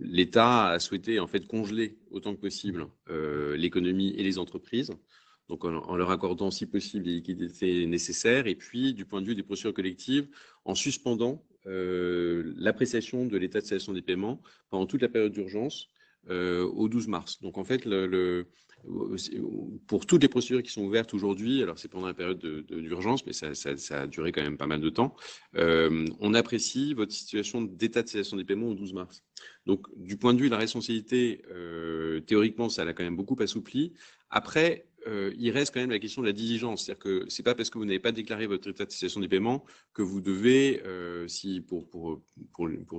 l'État a souhaité en fait congeler autant que possible l'économie et les entreprises, donc en leur accordant si possible les liquidités nécessaires, et puis du point de vue des procédures collectives, en suspendant l'appréciation de l'état de cessation des paiements pendant toute la période d'urgence au 12 mars. Donc en fait, pour toutes les procédures qui sont ouvertes aujourd'hui, alors c'est pendant la période d'urgence, mais ça a duré quand même pas mal de temps, on apprécie votre situation d'état de cessation des paiements au 12 mars. Donc du point de vue de la responsabilité, théoriquement, ça l'a quand même beaucoup assoupli. Après, il reste quand même la question de la diligence. C'est-à-dire que c'est pas parce que vous n'avez pas déclaré votre état de cessation des paiements que vous devez, pour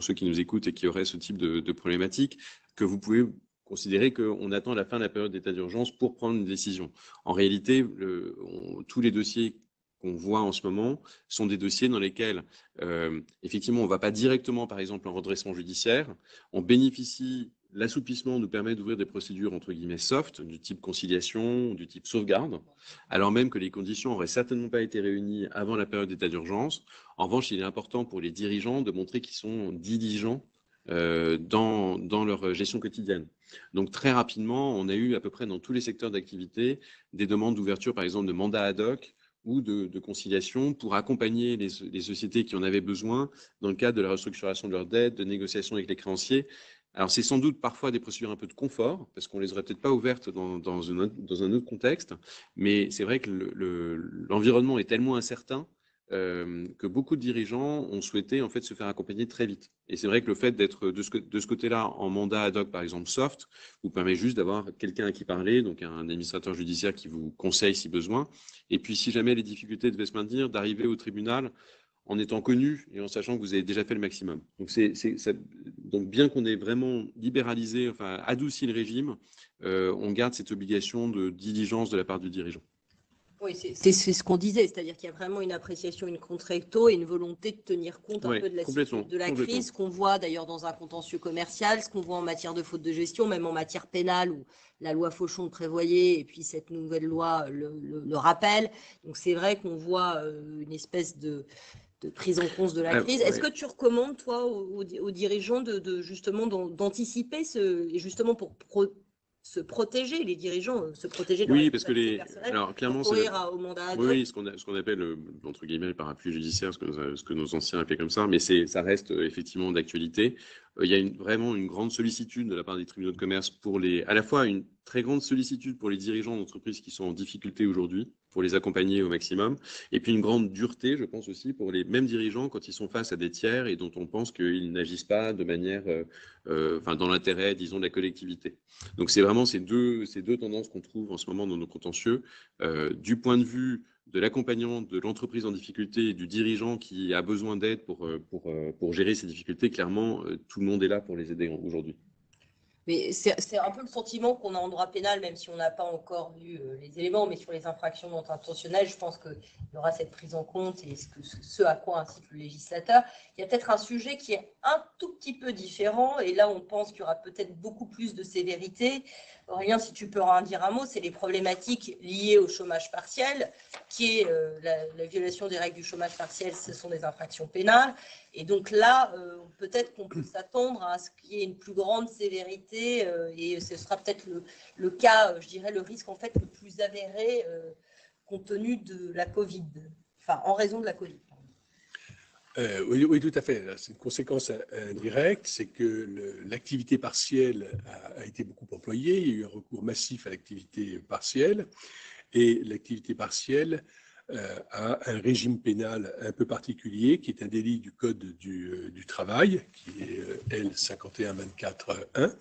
ceux qui nous écoutent et qui auraient ce type de problématique, que vous pouvez considérer qu'on attend la fin de la période d'état d'urgence pour prendre une décision. En réalité, tous les dossiers qu'on voit en ce moment sont des dossiers dans lesquels, effectivement, on ne va pas directement, par exemple, en redressement judiciaire. On bénéficie, l'assouplissement nous permet d'ouvrir des procédures, entre guillemets, soft, du type conciliation, du type sauvegarde, alors même que les conditions n'auraient certainement pas été réunies avant la période d'état d'urgence. En revanche, il est important pour les dirigeants de montrer qu'ils sont diligents dans leur gestion quotidienne. Donc très rapidement, on a eu à peu près dans tous les secteurs d'activité des demandes d'ouverture, par exemple de mandats ad hoc ou de conciliation pour accompagner les sociétés qui en avaient besoin dans le cadre de la restructuration de leurs dettes, de négociations avec les créanciers. Alors c'est sans doute parfois des procédures un peu de confort, parce qu'on les aurait peut-être pas ouvertes dans un autre contexte, mais c'est vrai que l'environnement est tellement incertain que beaucoup de dirigeants ont souhaité en fait se faire accompagner très vite. Et c'est vrai que le fait d'être de ce côté-là en mandat ad hoc, par exemple soft, vous permet juste d'avoir quelqu'un à qui parler, donc un administrateur judiciaire qui vous conseille si besoin. Et puis si jamais les difficultés devaient se maintenir, d'arriver au tribunal en étant connu et en sachant que vous avez déjà fait le maximum. Donc, donc bien qu'on ait vraiment libéralisé, enfin adouci le régime, on garde cette obligation de diligence de la part du dirigeant. Oui, c'est ce qu'on disait, c'est-à-dire qu'il y a vraiment une appréciation, une contracto et une volonté de tenir compte un peu de la crise, qu'on voit d'ailleurs dans un contentieux commercial, ce qu'on voit en matière de faute de gestion, même en matière pénale où la loi Fauchon le prévoyait et puis cette nouvelle loi le rappelle. Donc c'est vrai qu'on voit une espèce de prise en compte de la crise. Est-ce que tu recommandes, toi, aux dirigeants justement d'anticiper justement pour se protéger, les dirigeants se protéger de oui, parce que alors clairement, au mandat ad hoc. Oui, ce qu'on appelle entre guillemets le parapluie judiciaire, ce que nos anciens appelaient comme ça, mais ça reste effectivement d'actualité. Il y a vraiment une grande sollicitude de la part des tribunaux de commerce à la fois une très grande sollicitude pour les dirigeants d'entreprises qui sont en difficulté aujourd'hui, pour les accompagner au maximum, et puis une grande dureté, je pense aussi, pour les mêmes dirigeants quand ils sont face à des tiers et dont on pense qu'ils n'agissent pas de manière, dans l'intérêt, disons, de la collectivité. Donc c'est vraiment ces deux tendances qu'on trouve en ce moment dans nos contentieux, du point de vue de l'accompagnement de l'entreprise en difficulté et du dirigeant qui a besoin d'aide pour gérer ces difficultés. Clairement, tout le monde est là pour les aider aujourd'hui. Mais c'est un peu le sentiment qu'on a en droit pénal, même si on n'a pas encore vu les éléments, mais sur les infractions non intentionnelles, je pense qu'il y aura cette prise en compte et ce à quoi incite le législateur. Il y a peut-être un sujet qui est un tout petit peu différent, et là on pense qu'il y aura peut-être beaucoup plus de sévérité. Aurélien, si tu peux en dire un mot, c'est les problématiques liées au chômage partiel, qui est la violation des règles du chômage partiel, ce sont des infractions pénales. Et donc là, peut-être qu'on peut s'attendre à ce qu'il y ait une plus grande sévérité et ce sera peut-être le cas, je dirais, le risque en fait le plus avéré compte tenu de la Covid, enfin en raison de la Covid. Oui, oui, tout à fait. C'est une conséquence indirecte, c'est que l'activité partielle a été beaucoup employée. Il y a eu un recours massif à l'activité partielle. Et l'activité partielle a un régime pénal un peu particulier, qui est un délit du Code du travail, qui est L5124-1,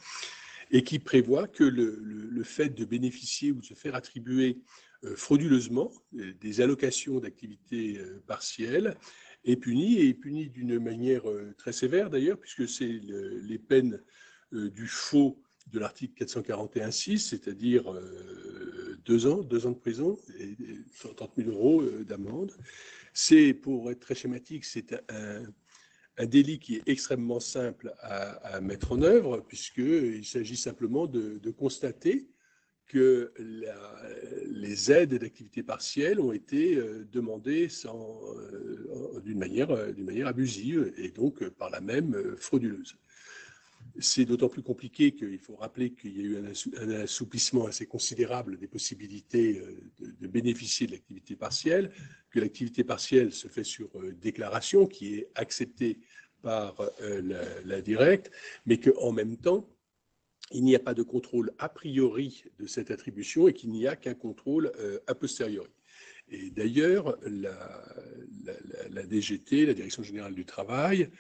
et qui prévoit que le fait de bénéficier ou de se faire attribuer frauduleusement des allocations d'activité partielle est puni d'une manière très sévère d'ailleurs, puisque c'est les peines du faux de l'article 441-6, c'est-à-dire 2 ans de prison et 30 000 euros d'amende. C'est, pour être très schématique, c'est un délit qui est extrêmement simple à mettre en œuvre, puisqu'il s'agit simplement de constater que les aides d'activité partielle ont été demandées d'une manière abusive et donc par là même frauduleuse. C'est d'autant plus compliqué qu'il faut rappeler qu'il y a eu un assouplissement assez considérable des possibilités de bénéficier de l'activité partielle, que l'activité partielle se fait sur déclaration, qui est acceptée par la directe, mais qu'en même temps, il n'y a pas de contrôle a priori de cette attribution et qu'il n'y a qu'un contrôle a posteriori. Et d'ailleurs, la DGT, la Direction générale du travail,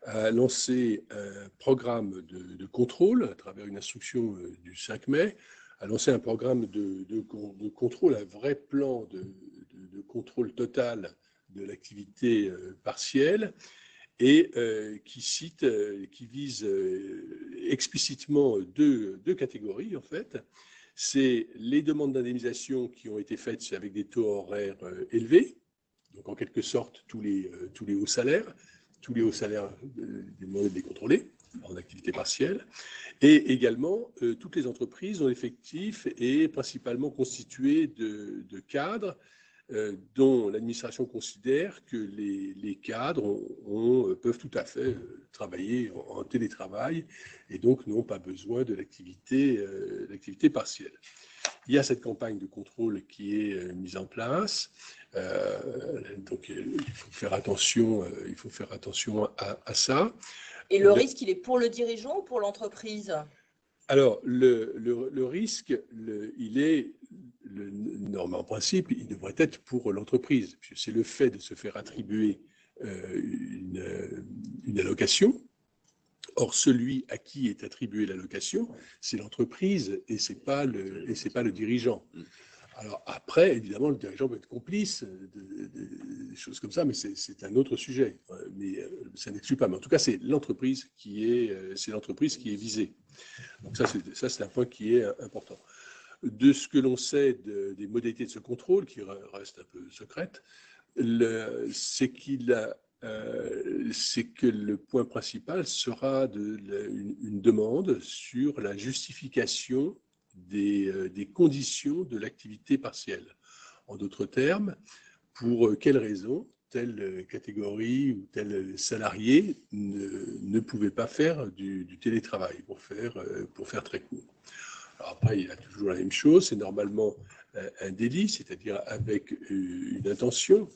a lancé un programme de contrôle à travers une instruction du 5 mai, a lancé un programme de contrôle, un vrai plan de contrôle total de l'activité partielle, et qui vise explicitement deux catégories en fait. C'est les demandes d'indemnisation qui ont été faites avec des taux horaires élevés, donc en quelque sorte tous les hauts salaires des contrôlés en activité partielle, et également toutes les entreprises dont l'effectif est principalement constitué de cadres dont l'administration considère que les cadres peuvent tout à fait travailler en télétravail et donc n'ont pas besoin de l'activité partielle. Il y a cette campagne de contrôle qui est mise en place. Donc, il faut faire attention à ça. Et le risque, il est pour le dirigeant ou pour l'entreprise? Alors, le risque, en principe, il devrait être pour l'entreprise, puisque c'est le fait de se faire attribuer une allocation. Or, celui à qui est attribuée l'allocation, c'est l'entreprise et c'est pas le dirigeant. Alors après, évidemment, le dirigeant peut être complice des choses comme ça, mais c'est un autre sujet. Mais ça n'exclut pas. Mais en tout cas, c'est l'entreprise qui est visée. Donc ça, c'est un point qui est important. De ce que l'on sait des modalités de ce contrôle, qui restent un peu secrètes, c'est que le point principal sera une demande sur la justification des conditions de l'activité partielle. En d'autres termes, pour quelles raisons telle catégorie ou tel salarié ne pouvait pas faire du télétravail, pour faire très court. Alors après, il y a toujours la même chose, c'est normalement un délit, c'est-à-dire avec une intention,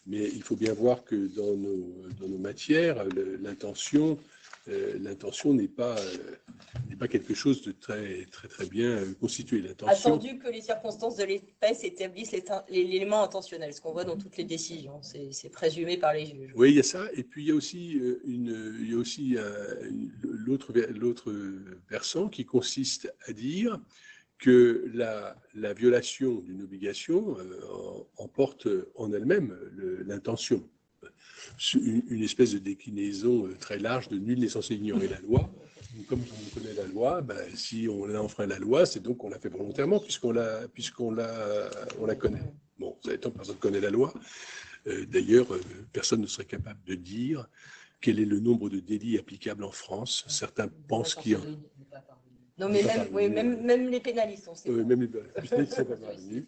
mais il faut bien voir que dans nos matières, l'intention n'est pas quelque chose de très, très, très bien constitué. Attendu que les circonstances de l'espèce établissent l'élément intentionnel, ce qu'on voit dans toutes les décisions, c'est présumé par les juges. Oui, il y a ça, et puis il y a aussi l'autre versant qui consiste à dire que la violation d'une obligation emporte en elle-même l'intention. Une espèce de déclinaison très large de nul n'est censé ignorer la loi. Comme on connaît la loi, si on a enfreint la loi, c'est donc qu'on l'a fait volontairement puisqu'on la connaît. Bon, vous savez, tant que personne ne connaît la loi. D'ailleurs, personne ne serait capable de dire quel est le nombre de délits applicables en France. Certains pensent qu'il y a... Non, mais même les pénalistes, on sait. Même les pénalistes ne sont pas parvenus.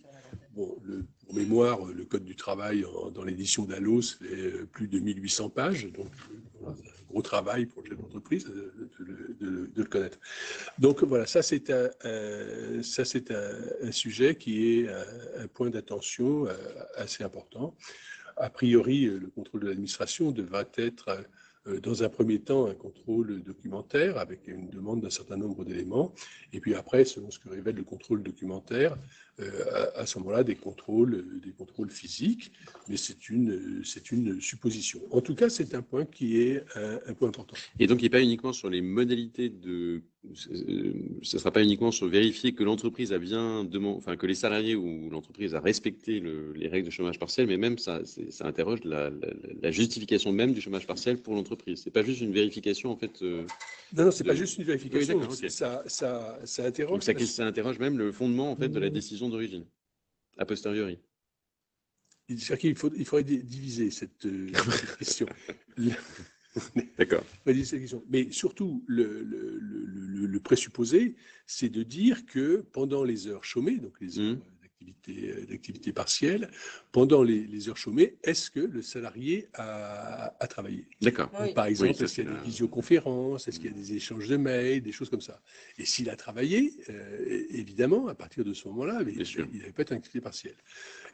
Bon, pour mémoire, le Code du travail dans l'édition d'Allos fait plus de 1800 pages, donc un gros travail pour le chef d'entreprise de le connaître. Donc voilà, ça c'est un sujet qui est un point d'attention assez important. a priori, le contrôle de l'administration devra être, dans un premier temps, un contrôle documentaire avec une demande d'un certain nombre d'éléments. Et puis après, selon ce que révèle le contrôle documentaire, à ce moment-là, des contrôles physiques. Mais c'est une supposition. En tout cas, c'est un point qui est un point important. Et donc, il n'est pas uniquement sur les modalités de... Ce ne sera pas uniquement sur vérifier que l'entreprise a bien demandé, enfin, que les salariés ou l'entreprise a respecté les règles de chômage partiel, mais même ça interroge la justification même du chômage partiel pour l'entreprise. C'est pas juste une vérification, en fait. Non, c'est pas juste une vérification. Oui, okay. Ça interroge. Donc, ça interroge même le fondement, en fait, de la décision d'origine, a posteriori. C'est-à-dire qu'il faudrait diviser cette question. D'accord. Mais surtout, le présupposé, c'est de dire que pendant les heures chômées, donc les heures d'activité partielle, pendant les heures chômées, est-ce que le salarié a travaillé? D'accord. Oui. Par exemple, est-ce qu'il y a des visioconférences, est-ce qu'il y a des échanges de mails, des choses comme ça? Et s'il a travaillé, évidemment, à partir de ce moment-là, il n'avait pas été en activité partielle.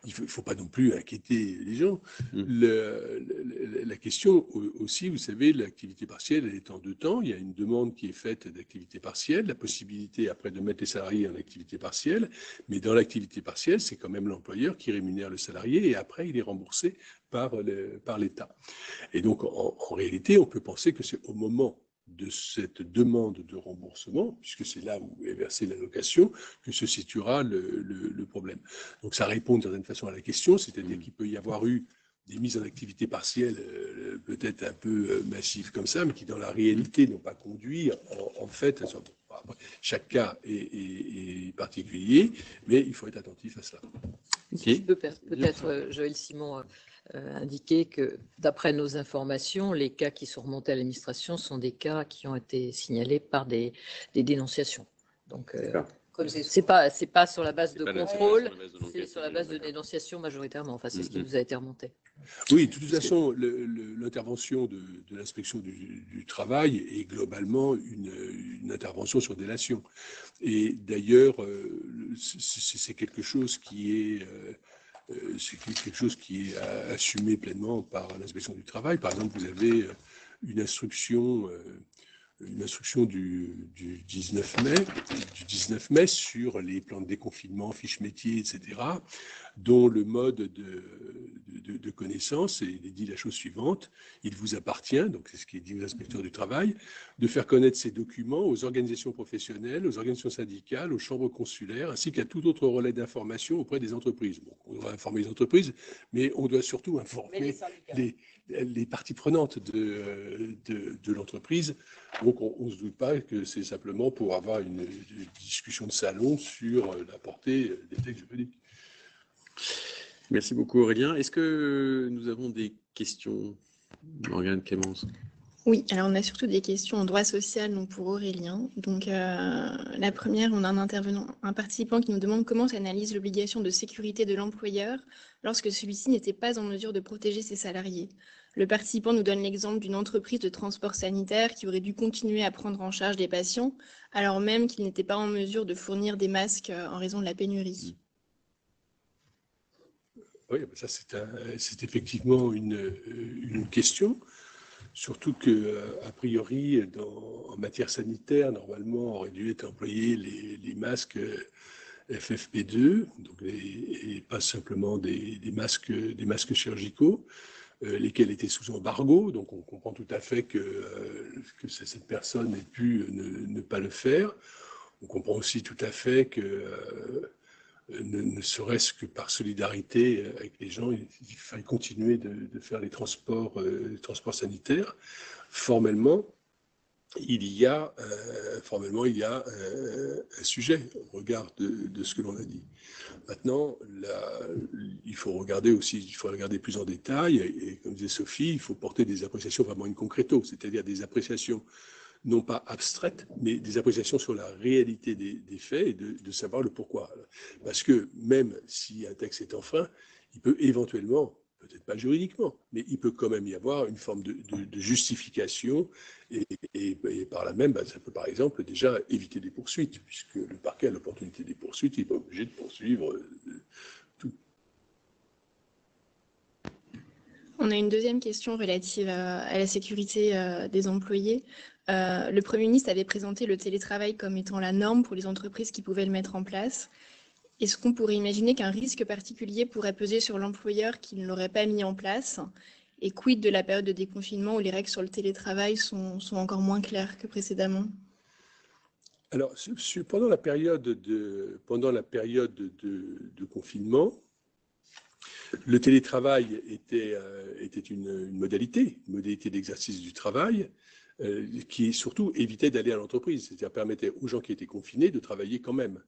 Il ne faut pas non plus inquiéter les gens. La question aussi, vous savez, l'activité partielle, elle est en deux temps. Il y a une demande qui est faite d'activité partielle, la possibilité après de mettre les salariés en activité partielle, mais dans l'activité partielle, c'est quand même l'employeur qui rémunère le salarié et après, il est remboursé par l'État. Et donc, en réalité, on peut penser que c'est au moment de cette demande de remboursement, puisque c'est là où est versée l'allocation, que se situera le problème. Donc ça répond d'une certaine façon à la question, c'est-à-dire qu'il peut y avoir eu des mises en activité partielle peut-être un peu massives comme ça, mais qui dans la réalité n'ont pas conduit, en fait, chaque cas est particulier, mais il faut être attentif à cela. Je peux peut-être, Joël Simon, indiquer que, d'après nos informations, les cas qui sont remontés à l'administration sont des cas qui ont été signalés par des dénonciations. Donc, c'est pas sur la base de contrôle, c'est sur la base de dénonciation majoritairement. Enfin, c'est ce qui nous a été remonté. Oui, de toute façon, l'intervention de l'inspection du travail est globalement une intervention sur délation. Et d'ailleurs, c'est quelque chose qui est assumé pleinement par l'inspection du travail. Par exemple, vous avez une instruction du 19 mai sur les plans de déconfinement, fiches métiers, etc., dont le mode de connaissance dit la chose suivante: il vous appartient, donc c'est ce qui est dit aux inspecteurs du travail, de faire connaître ces documents aux organisations professionnelles, aux organisations syndicales, aux chambres consulaires, ainsi qu'à tout autre relais d'information auprès des entreprises. Bon, on doit informer les entreprises, mais on doit surtout informer les parties prenantes de l'entreprise. Donc on ne se doute pas que c'est simplement pour avoir une discussion de salon sur la portée des textes juridiques. Merci beaucoup Aurélien. Est-ce que nous avons des questions, Morgane Clémence? Oui, alors on a surtout des questions en droit social, donc pour Aurélien. Donc la première, on a un participant qui nous demande comment s'analyse l'obligation de sécurité de l'employeur lorsque celui-ci n'était pas en mesure de protéger ses salariés. Le participant nous donne l'exemple d'une entreprise de transport sanitaire qui aurait dû continuer à prendre en charge des patients alors même qu'il n'était pas en mesure de fournir des masques en raison de la pénurie. Oui, ça c'est effectivement une question. Surtout qu'a priori, en matière sanitaire, normalement, aurait dû être employés les masques FFP2, donc et pas simplement des masques chirurgicaux, lesquels étaient sous embargo. Donc on comprend tout à fait que cette personne ait pu ne pas le faire. On comprend aussi tout à fait que ne serait-ce que par solidarité avec les gens, il fallait continuer de faire les transports sanitaires. Formellement, il y a un sujet au regard de ce que l'on a dit. Maintenant, il faut regarder plus en détail, et comme disait Sophie, il faut porter des appréciations vraiment in concreto, c'est-à-dire des appréciations non pas abstraites, mais des appréciations sur la réalité des faits et de savoir le pourquoi. Parce que même si un texte est enfreint, il peut éventuellement, peut-être pas juridiquement, mais il peut quand même y avoir une forme de justification et par là même, ça peut par exemple déjà éviter des poursuites, puisque le parquet a l'opportunité des poursuites, il n'est pas obligé de poursuivre tout. On a une deuxième question relative à la sécurité des employés. Le Premier ministre avait présenté le télétravail comme étant la norme pour les entreprises qui pouvaient le mettre en place. Est-ce qu'on pourrait imaginer qu'un risque particulier pourrait peser sur l'employeur qui ne l'aurait pas mis en place? Et quid de la période de déconfinement où les règles sur le télétravail sont encore moins claires que précédemment? Alors, pendant la période de confinement, le télétravail était une modalité d'exercice du travail qui surtout évitait d'aller à l'entreprise, c'est-à-dire permettait aux gens qui étaient confinés de travailler quand même.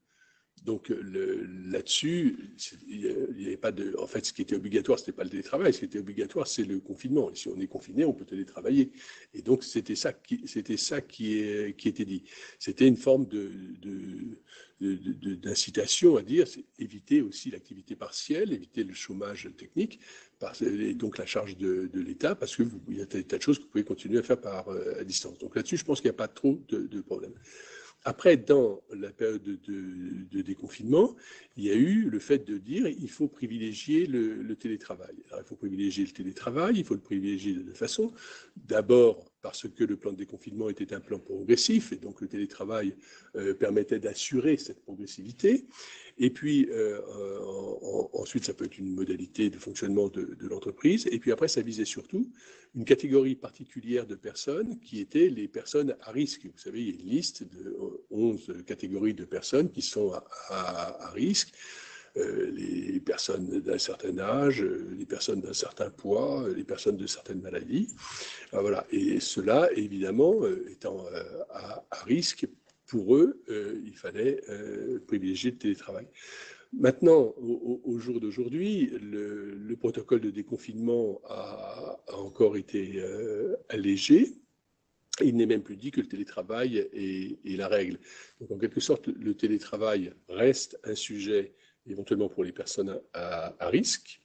Donc là-dessus, il n'y avait pas de. En fait, ce qui était obligatoire, ce n'était pas le télétravail. Ce qui était obligatoire, c'est le confinement. Et si on est confiné, on peut télétravailler. Et donc c'était ça qui était dit. C'était une forme d'incitation à dire, c'est éviter aussi l'activité partielle, éviter le chômage technique, et donc la charge de l'État, parce que il y a des tas de choses que vous pouvez continuer à faire à distance. Donc là-dessus, je pense qu'il n'y a pas trop de problème. Après, dans la période de déconfinement, il y a eu le fait de dire qu'il faut privilégier le télétravail. Alors, il faut privilégier le télétravail, il faut le privilégier de deux façons. D'abord, parce que le plan de déconfinement était un plan progressif, et donc le télétravail permettait d'assurer cette progressivité. Et puis, ensuite, ça peut être une modalité de fonctionnement de l'entreprise. Et puis après, ça visait surtout une catégorie particulière de personnes qui étaient les personnes à risque. Vous savez, il y a une liste de 11 catégories de personnes qui sont à risque. Les personnes d'un certain âge, les personnes d'un certain poids, les personnes de certaines maladies. Voilà. Et cela, évidemment, étant à risque, pour eux, il fallait privilégier le télétravail. Maintenant, au jour d'aujourd'hui, le protocole de déconfinement a encore été allégé. Il n'est même plus dit que le télétravail est la règle. Donc, en quelque sorte, le télétravail reste un sujet éventuellement pour les personnes à risque.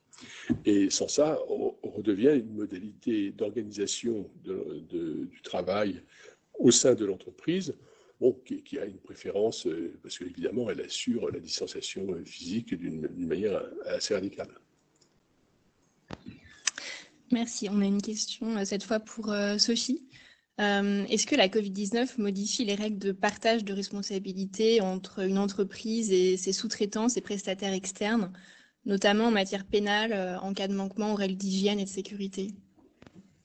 Et sans ça, on redevient une modalité d'organisation du travail au sein de l'entreprise, bon, qui a une préférence, parce qu'évidemment, elle assure la distanciation physique d'une manière assez radicale. Merci. On a une question, cette fois pour Sophie. Est-ce que la Covid-19 modifie les règles de partage de responsabilité entre une entreprise et ses sous-traitants, ses prestataires externes, notamment en matière pénale, en cas de manquement aux règles d'hygiène et de sécurité?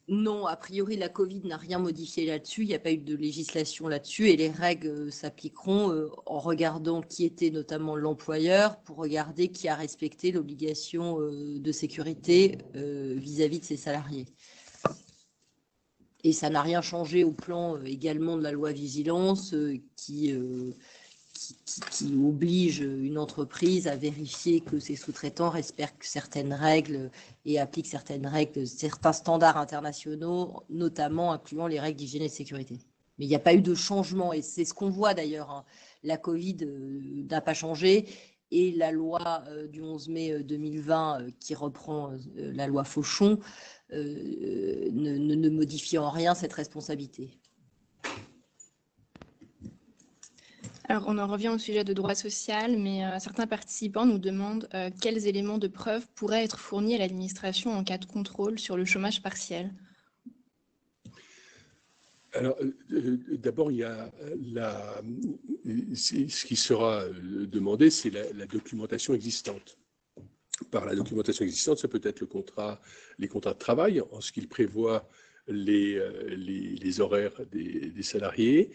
Non, a priori, la Covid n'a rien modifié là-dessus. Il n'y a pas eu de législation là-dessus et les règles s'appliqueront en regardant qui était notamment l'employeur pour regarder qui a respecté l'obligation de sécurité vis-à-vis de ses salariés. Et ça n'a rien changé au plan également de la loi Vigilance qui oblige une entreprise à vérifier que ses sous-traitants respectent certaines règles et appliquent certaines règles, certains standards internationaux, notamment incluant les règles d'hygiène et de sécurité. Mais il n'y a pas eu de changement et c'est ce qu'on voit d'ailleurs. Hein. La Covid n'a pas changé et la loi du 11 mai 2020 qui reprend la loi Fauchon ne modifie en rien cette responsabilité. Alors, on en revient au sujet de droit social, mais certains participants nous demandent quels éléments de preuve pourraient être fournis à l'administration en cas de contrôle sur le chômage partiel. Alors, d'abord, il y a ce qui sera demandé, c'est la documentation existante. Par la documentation existante, ça peut être les contrats de travail, en ce qu'ils prévoient les horaires des salariés.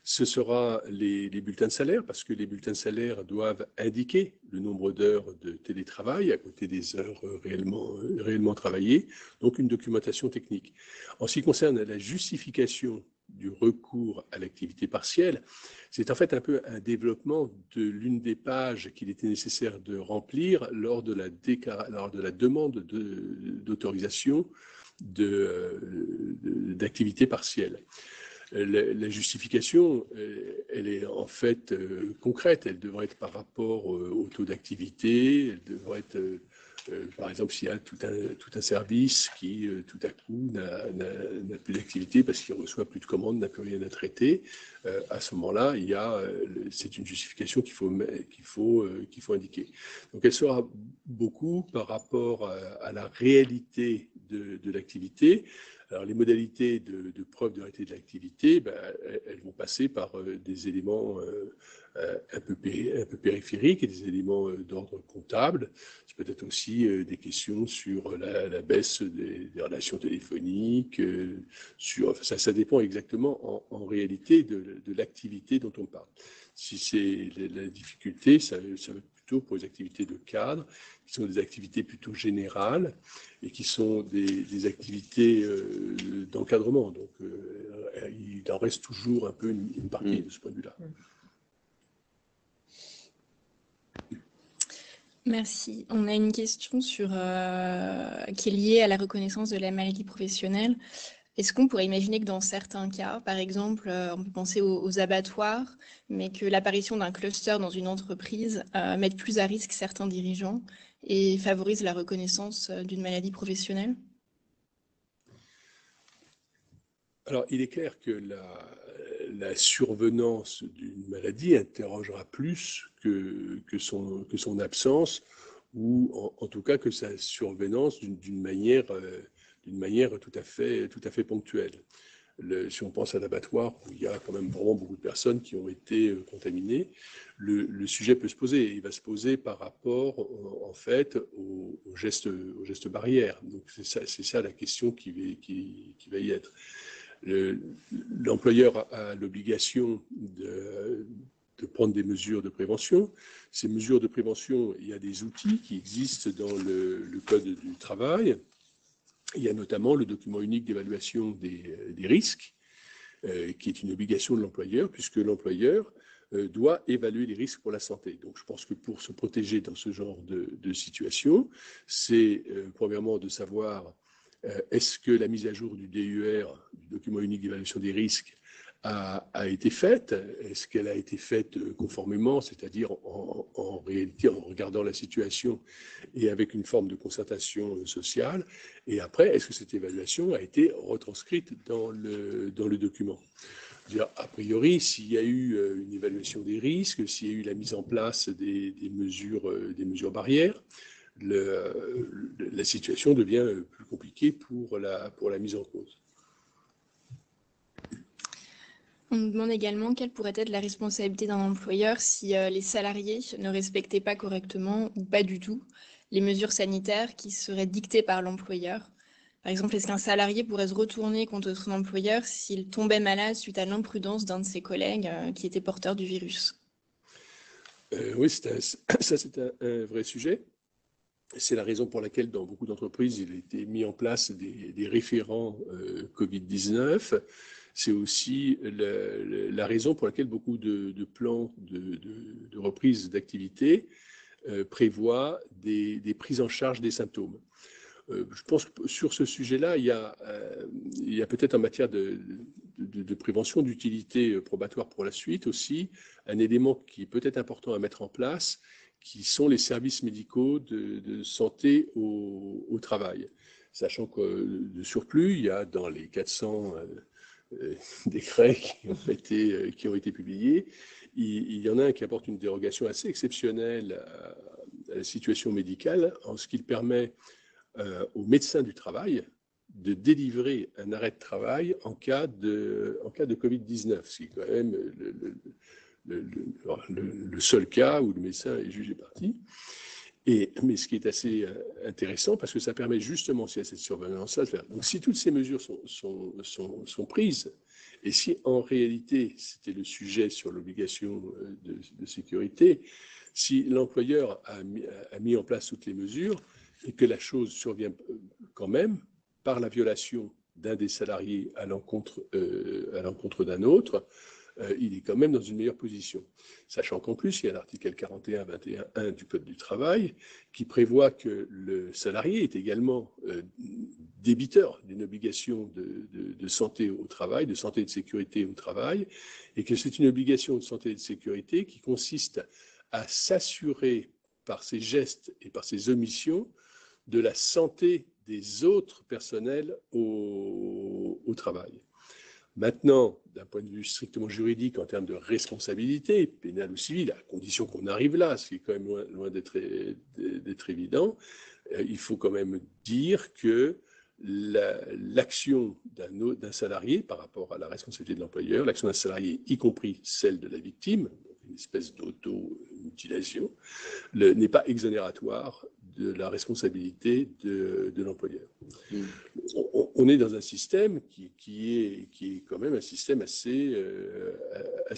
Ce sera les bulletins de salaire, parce que les bulletins de salaire doivent indiquer le nombre d'heures de télétravail à côté des heures réellement travaillées, donc une documentation technique. En ce qui concerne la justification du recours à l'activité partielle, c'est en fait un peu un développement de l'une des pages qu'il était nécessaire de remplir lors de la demande d'autorisation d'activité partielle. La justification, elle est en fait concrète. Elle devrait être par rapport au taux d'activité. Elle devrait être, par exemple, s'il y a tout un service qui, tout à coup, n'a plus d'activité parce qu'il reçoit plus de commandes, n'a plus rien à traiter. À ce moment-là, c'est une justification qu'il faut indiquer. Donc, elle sera beaucoup par rapport à la réalité de l'activité. Alors, les modalités de preuve de réalité de l'activité, elles vont passer par des éléments un peu périphériques et des éléments d'ordre comptable. C'est peut-être aussi des questions sur la baisse des relations téléphoniques. Ça dépend exactement en réalité de l'activité dont on parle. Si c'est la difficulté, ça va être plutôt pour les activités de cadre, qui sont des activités plutôt générales et qui sont des activités d'encadrement. Donc, il en reste toujours un peu une partie de ce point de vue-là. Merci. On a une question qui est liée à la reconnaissance de la maladie professionnelle. Est-ce qu'on pourrait imaginer que dans certains cas, par exemple, on peut penser aux abattoirs, mais que l'apparition d'un cluster dans une entreprise mette plus à risque certains dirigeants et favorise la reconnaissance d'une maladie professionnelle? Alors, il est clair que la survenance d'une maladie interrogera plus que son absence, ou en tout cas que sa survenance d'une manière tout à fait ponctuelle. Si on pense à l'abattoir, où il y a quand même vraiment beaucoup de personnes qui ont été contaminées, le sujet peut se poser. Il va se poser par rapport, en fait, aux gestes barrières. Donc, c'est ça la question qui va y être. L'employeur a l'obligation de prendre des mesures de prévention. Ces mesures de prévention, il y a des outils qui existent dans le Code du travail. Il y a notamment le document unique d'évaluation des risques, qui est une obligation de l'employeur, puisque l'employeur doit évaluer les risques pour la santé. Donc, je pense que pour se protéger dans ce genre de situation, c'est premièrement de savoir est-ce que la mise à jour du DUR, du document unique d'évaluation des risques, a été faite? Est-ce qu'elle a été faite conformément, c'est-à-dire en réalité en regardant la situation et avec une forme de concertation sociale? Et après, est-ce que cette évaluation a été retranscrite dans le document? A priori, s'il y a eu une évaluation des risques, s'il y a eu la mise en place des mesures barrières, la situation devient plus compliquée pour la mise en cause. On nous demande également quelle pourrait être la responsabilité d'un employeur si les salariés ne respectaient pas correctement ou pas du tout les mesures sanitaires qui seraient dictées par l'employeur. Par exemple, est-ce qu'un salarié pourrait se retourner contre son employeur s'il tombait malade suite à l'imprudence d'un de ses collègues qui était porteur du virus? Oui, ça c'est un vrai sujet. C'est la raison pour laquelle, dans beaucoup d'entreprises, il a été mis en place des référents Covid-19. C'est aussi la raison pour laquelle beaucoup de plans de reprise d'activité prévoient des prises en charge des symptômes. Je pense que sur ce sujet-là, il y a peut-être en matière de prévention, d'utilité probatoire pour la suite aussi, un élément qui est peut-être important à mettre en place, qui sont les services médicaux de santé au travail. Sachant que de surplus, il y a dans les 400 décrets qui ont été publiés, il y en a un qui apporte une dérogation assez exceptionnelle à la situation médicale, en ce qu'il permet aux médecins du travail de délivrer un arrêt de travail en cas de Covid-19, ce qui est quand même le seul cas où le médecin est jugé parti. Mais ce qui est assez intéressant, parce que ça permet justement, s'il y a cette surveillance-là, de faire. Donc, si toutes ces mesures sont prises, et si en réalité, c'était le sujet sur l'obligation de sécurité, si l'employeur a mis en place toutes les mesures, et que la chose survient quand même par la violation d'un des salariés à l'encontre d'un autre, il est quand même dans une meilleure position. Sachant qu'en plus, il y a l'article 41-21-1 du Code du travail qui prévoit que le salarié est également débiteur d'une obligation de santé au travail, de santé et de sécurité au travail, et que c'est une obligation de santé et de sécurité qui consiste à s'assurer par ses gestes et par ses omissions de la santé des autres personnels au travail. Maintenant, d'un point de vue strictement juridique, en termes de responsabilité, pénale ou civile, à condition qu'on arrive là, ce qui est quand même loin d'être évident, il faut quand même dire que l'action d'un salarié par rapport à la responsabilité de l'employeur, l'action d'un salarié, y compris celle de la victime, une espèce d'auto-mutilation, n'est pas exonératoire de la responsabilité de l'employeur. On est dans un système qui est quand même un système assez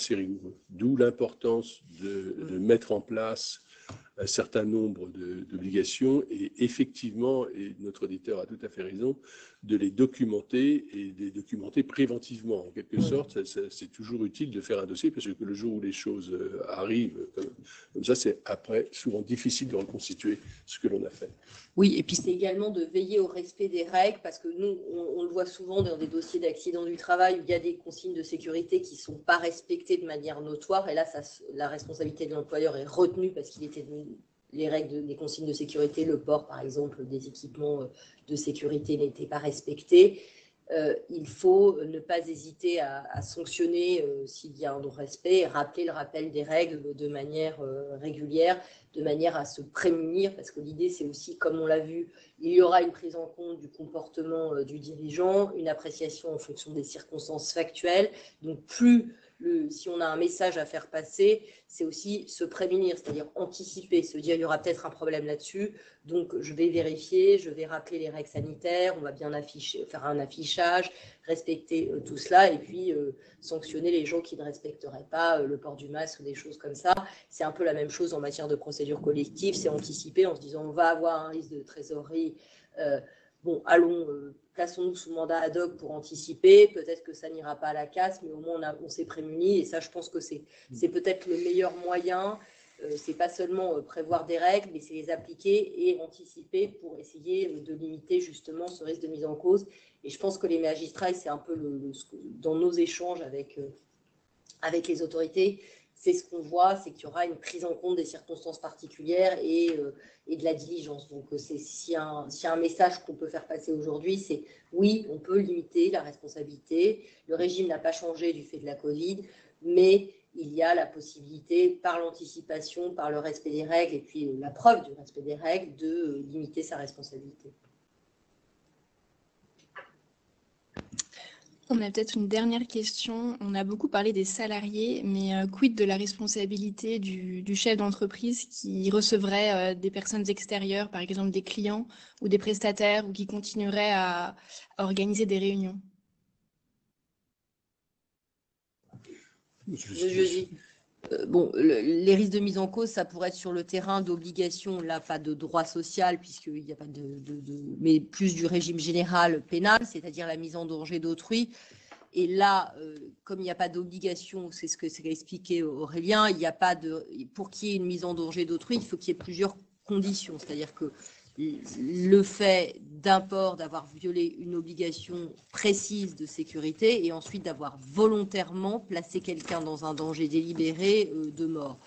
rigoureux. D'où l'importance de mettre en place un certain nombre d'obligations et effectivement, et notre auditeur a tout à fait raison, de les documenter et de les documenter préventivement. En quelque sorte, c'est toujours utile de faire un dossier parce que le jour où les choses arrivent, comme ça, c'est après souvent difficile de reconstituer ce que l'on a fait. Oui, et puis c'est également de veiller au respect des règles parce que nous, on le voit souvent dans des dossiers d'accident du travail où il y a des consignes de sécurité qui ne sont pas respectées de manière notoire et là, la responsabilité de l'employeur est retenue parce qu'il était les règles des consignes de sécurité, le port par exemple des équipements de sécurité n'étaient pas respectés. Il faut ne pas hésiter à sanctionner s'il y a un non-respect et rappeler le rappel des règles de manière régulière, de manière à se prémunir, parce que l'idée c'est aussi, comme on l'a vu, il y aura une prise en compte du comportement du dirigeant, une appréciation en fonction des circonstances factuelles, donc si on a un message à faire passer, c'est aussi se prémunir, c'est-à-dire anticiper, se dire il y aura peut-être un problème là-dessus, donc je vais vérifier, je vais rappeler les règles sanitaires, on va bien faire un affichage, respecter tout cela et puis sanctionner les gens qui ne respecteraient pas le port du masque ou des choses comme ça. C'est un peu la même chose en matière de procédure collective, c'est anticiper en se disant on va avoir un risque de trésorerie, bon, plaçons-nous sous mandat ad hoc pour anticiper. Peut-être que ça n'ira pas à la casse, mais au moins on s'est prémuni. Et ça, je pense que c'est peut-être le meilleur moyen. C'est pas seulement prévoir des règles, mais c'est les appliquer et anticiper pour essayer de limiter justement ce risque de mise en cause. Et je pense que les magistrats, c'est un peu dans nos échanges avec les autorités, c'est ce qu'on voit, c'est qu'il y aura une prise en compte des circonstances particulières et de la diligence. Donc, s'il y a un message qu'on peut faire passer aujourd'hui, c'est oui, on peut limiter la responsabilité. Le régime n'a pas changé du fait de la Covid, mais il y a la possibilité, par l'anticipation, par le respect des règles et puis la preuve du respect des règles, de limiter sa responsabilité. On a peut-être une dernière question. On a beaucoup parlé des salariés, mais quid de la responsabilité du chef d'entreprise qui recevrait des personnes extérieures, par exemple des clients ou des prestataires, ou qui continuerait à organiser des réunions? Bon, les risques de mise en cause, ça pourrait être sur le terrain d'obligation, là, pas de droit social, puisqu'il n'y a pas mais plus du régime général pénal, c'est-à-dire la mise en danger d'autrui. Et là, comme il n'y a pas d'obligation, c'est ce qu'a expliqué Aurélien, il n'y a pas pour qu'il y ait une mise en danger d'autrui, il faut qu'il y ait plusieurs conditions. C'est-à-dire que le fait d'avoir violé une obligation précise de sécurité et ensuite d'avoir volontairement placé quelqu'un dans un danger délibéré de mort.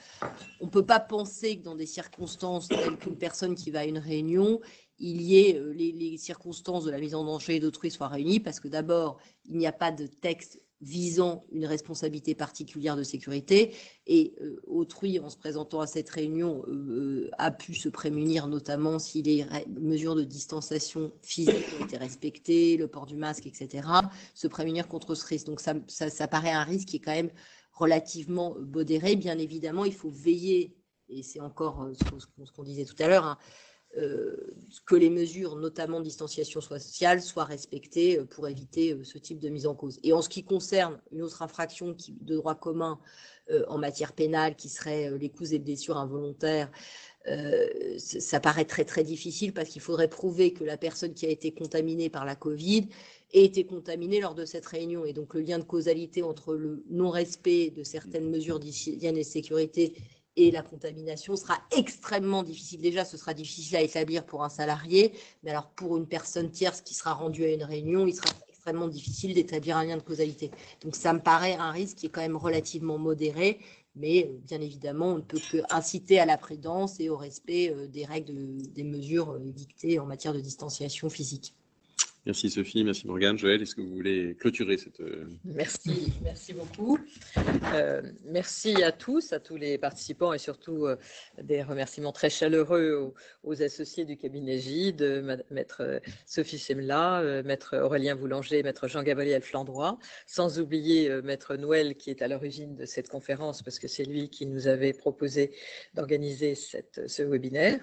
On ne peut pas penser que dans des circonstances telles qu'une personne qui va à une réunion, il y ait les circonstances de la mise en danger d'autrui soient réunies parce que d'abord, il n'y a pas de texte visant une responsabilité particulière de sécurité et autrui, en se présentant à cette réunion, a pu se prémunir, notamment si les mesures de distanciation physique ont été respectées, le port du masque, etc., se prémunir contre ce risque. Donc ça paraît un risque qui est quand même relativement modéré. Bien évidemment, il faut veiller, et c'est encore ce qu'on disait tout à l'heure, que les mesures, notamment de distanciation sociale, soient respectées pour éviter ce type de mise en cause. Et en ce qui concerne une autre infraction de droit commun en matière pénale, qui serait les coups et blessures involontaires, ça paraît très très difficile parce qu'il faudrait prouver que la personne qui a été contaminée par la Covid ait été contaminée lors de cette réunion. Et donc le lien de causalité entre le non-respect de certaines mesures d'hygiène et de sécurité et la contamination sera extrêmement difficile. Déjà, ce sera difficile à établir pour un salarié, mais alors pour une personne tierce qui sera rendue à une réunion, il sera extrêmement difficile d'établir un lien de causalité. Donc ça me paraît un risque qui est quand même relativement modéré, mais bien évidemment, on ne peut que inciter à la prudence et au respect des règles, des mesures dictées en matière de distanciation physique. Merci Sophie, merci Morgane. Joël, est-ce que vous voulez clôturer cette... Merci beaucoup. Merci à tous les participants et surtout des remerciements très chaleureux aux associés du cabinet Gide, maître Sophie Semla, maître Aurélien Boulanger, maître Jean-Gabriel Flandroy, sans oublier maître Noël qui est à l'origine de cette conférence parce que c'est lui qui nous avait proposé d'organiser ce webinaire.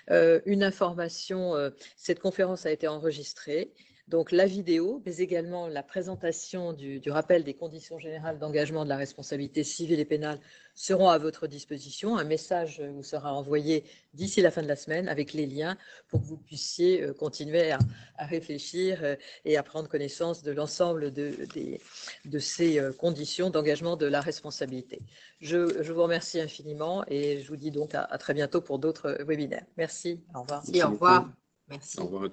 Une information, cette conférence a été enregistrée. Donc la vidéo, mais également la présentation du rappel des conditions générales d'engagement de la responsabilité civile et pénale seront à votre disposition. Un message vous sera envoyé d'ici la fin de la semaine avec les liens pour que vous puissiez continuer à réfléchir et à prendre connaissance de l'ensemble de ces conditions d'engagement de la responsabilité. Je vous remercie infiniment et je vous dis donc à très bientôt pour d'autres webinaires. Merci, au revoir. Merci, au revoir. Merci. Au revoir.